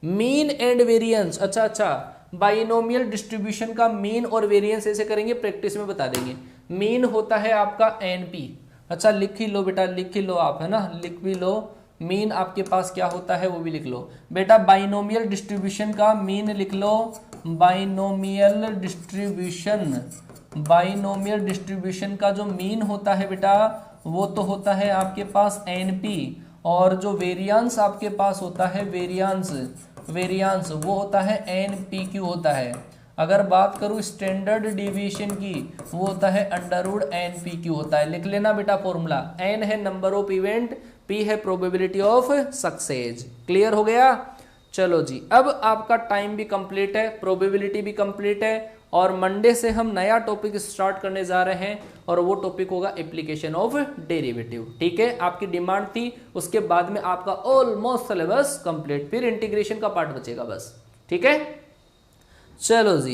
मीन एंड वेरिएंस, अच्छा बाइनोमियल डिस्ट्रीब्यूशन का मीन और वेरिएंस ऐसे करेंगे, प्रैक्टिस में बता देंगे। मीन होता है आपका NP, अच्छा लिख ही लो बेटा, लिख ही लो आप, है ना, लिख भी लो। मीन आपके पास क्या होता है वो भी लिख लो बेटा। बाइनोमियल डिस्ट्रीब्यूशन का मीन लिख लो, बाइनोमियल डिस्ट्रीब्यूशन का जो मीन होता है बेटा वो तो होता है आपके पास एनपी, और जो वेरियांस आपके पास होता है वेरियांस वो होता है एनपीक्यू होता है। अगर बात करूं स्टैंडर्ड डिवीजन की वो होता है अंडरवुड एनपीक्यू होता है। लिख लेना बेटा फॉर्मूला, एन है नंबर ऑफ इवेंट, पी है प्रोबेबिलिटी ऑफ सक्सेस। क्लियर हो गया? चलो जी, अब आपका टाइम भी कंप्लीट है, प्रोबेबिलिटी भी कंप्लीट है, और मंडे से हम नया टॉपिक स्टार्ट करने जा रहे हैं और वो टॉपिक होगा एप्लीकेशन ऑफ डेरिवेटिव। ठीक है, आपकी डिमांड थी, उसके बाद में आपका ऑलमोस्ट सिलेबस कंप्लीट, फिर इंटीग्रेशन का पार्ट बचेगा बस। ठीक है, चलो जी।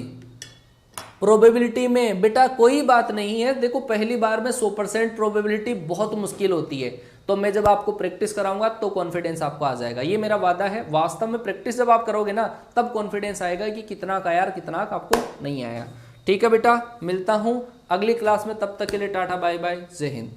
प्रोबेबिलिटी में बेटा कोई बात नहीं है, देखो पहली बार में 100% प्रोबेबिलिटी बहुत मुश्किल होती है, तो मैं जब आपको प्रैक्टिस कराऊंगा तो कॉन्फिडेंस आपको आ जाएगा, ये मेरा वादा है। वास्तव में प्रैक्टिस जब आप करोगे ना तब कॉन्फिडेंस आएगा कि कितना का यार कितना का आपको नहीं आया। ठीक है बेटा, मिलता हूं अगली क्लास में, तब तक के लिए टाटा बाय बाय, जय हिंद।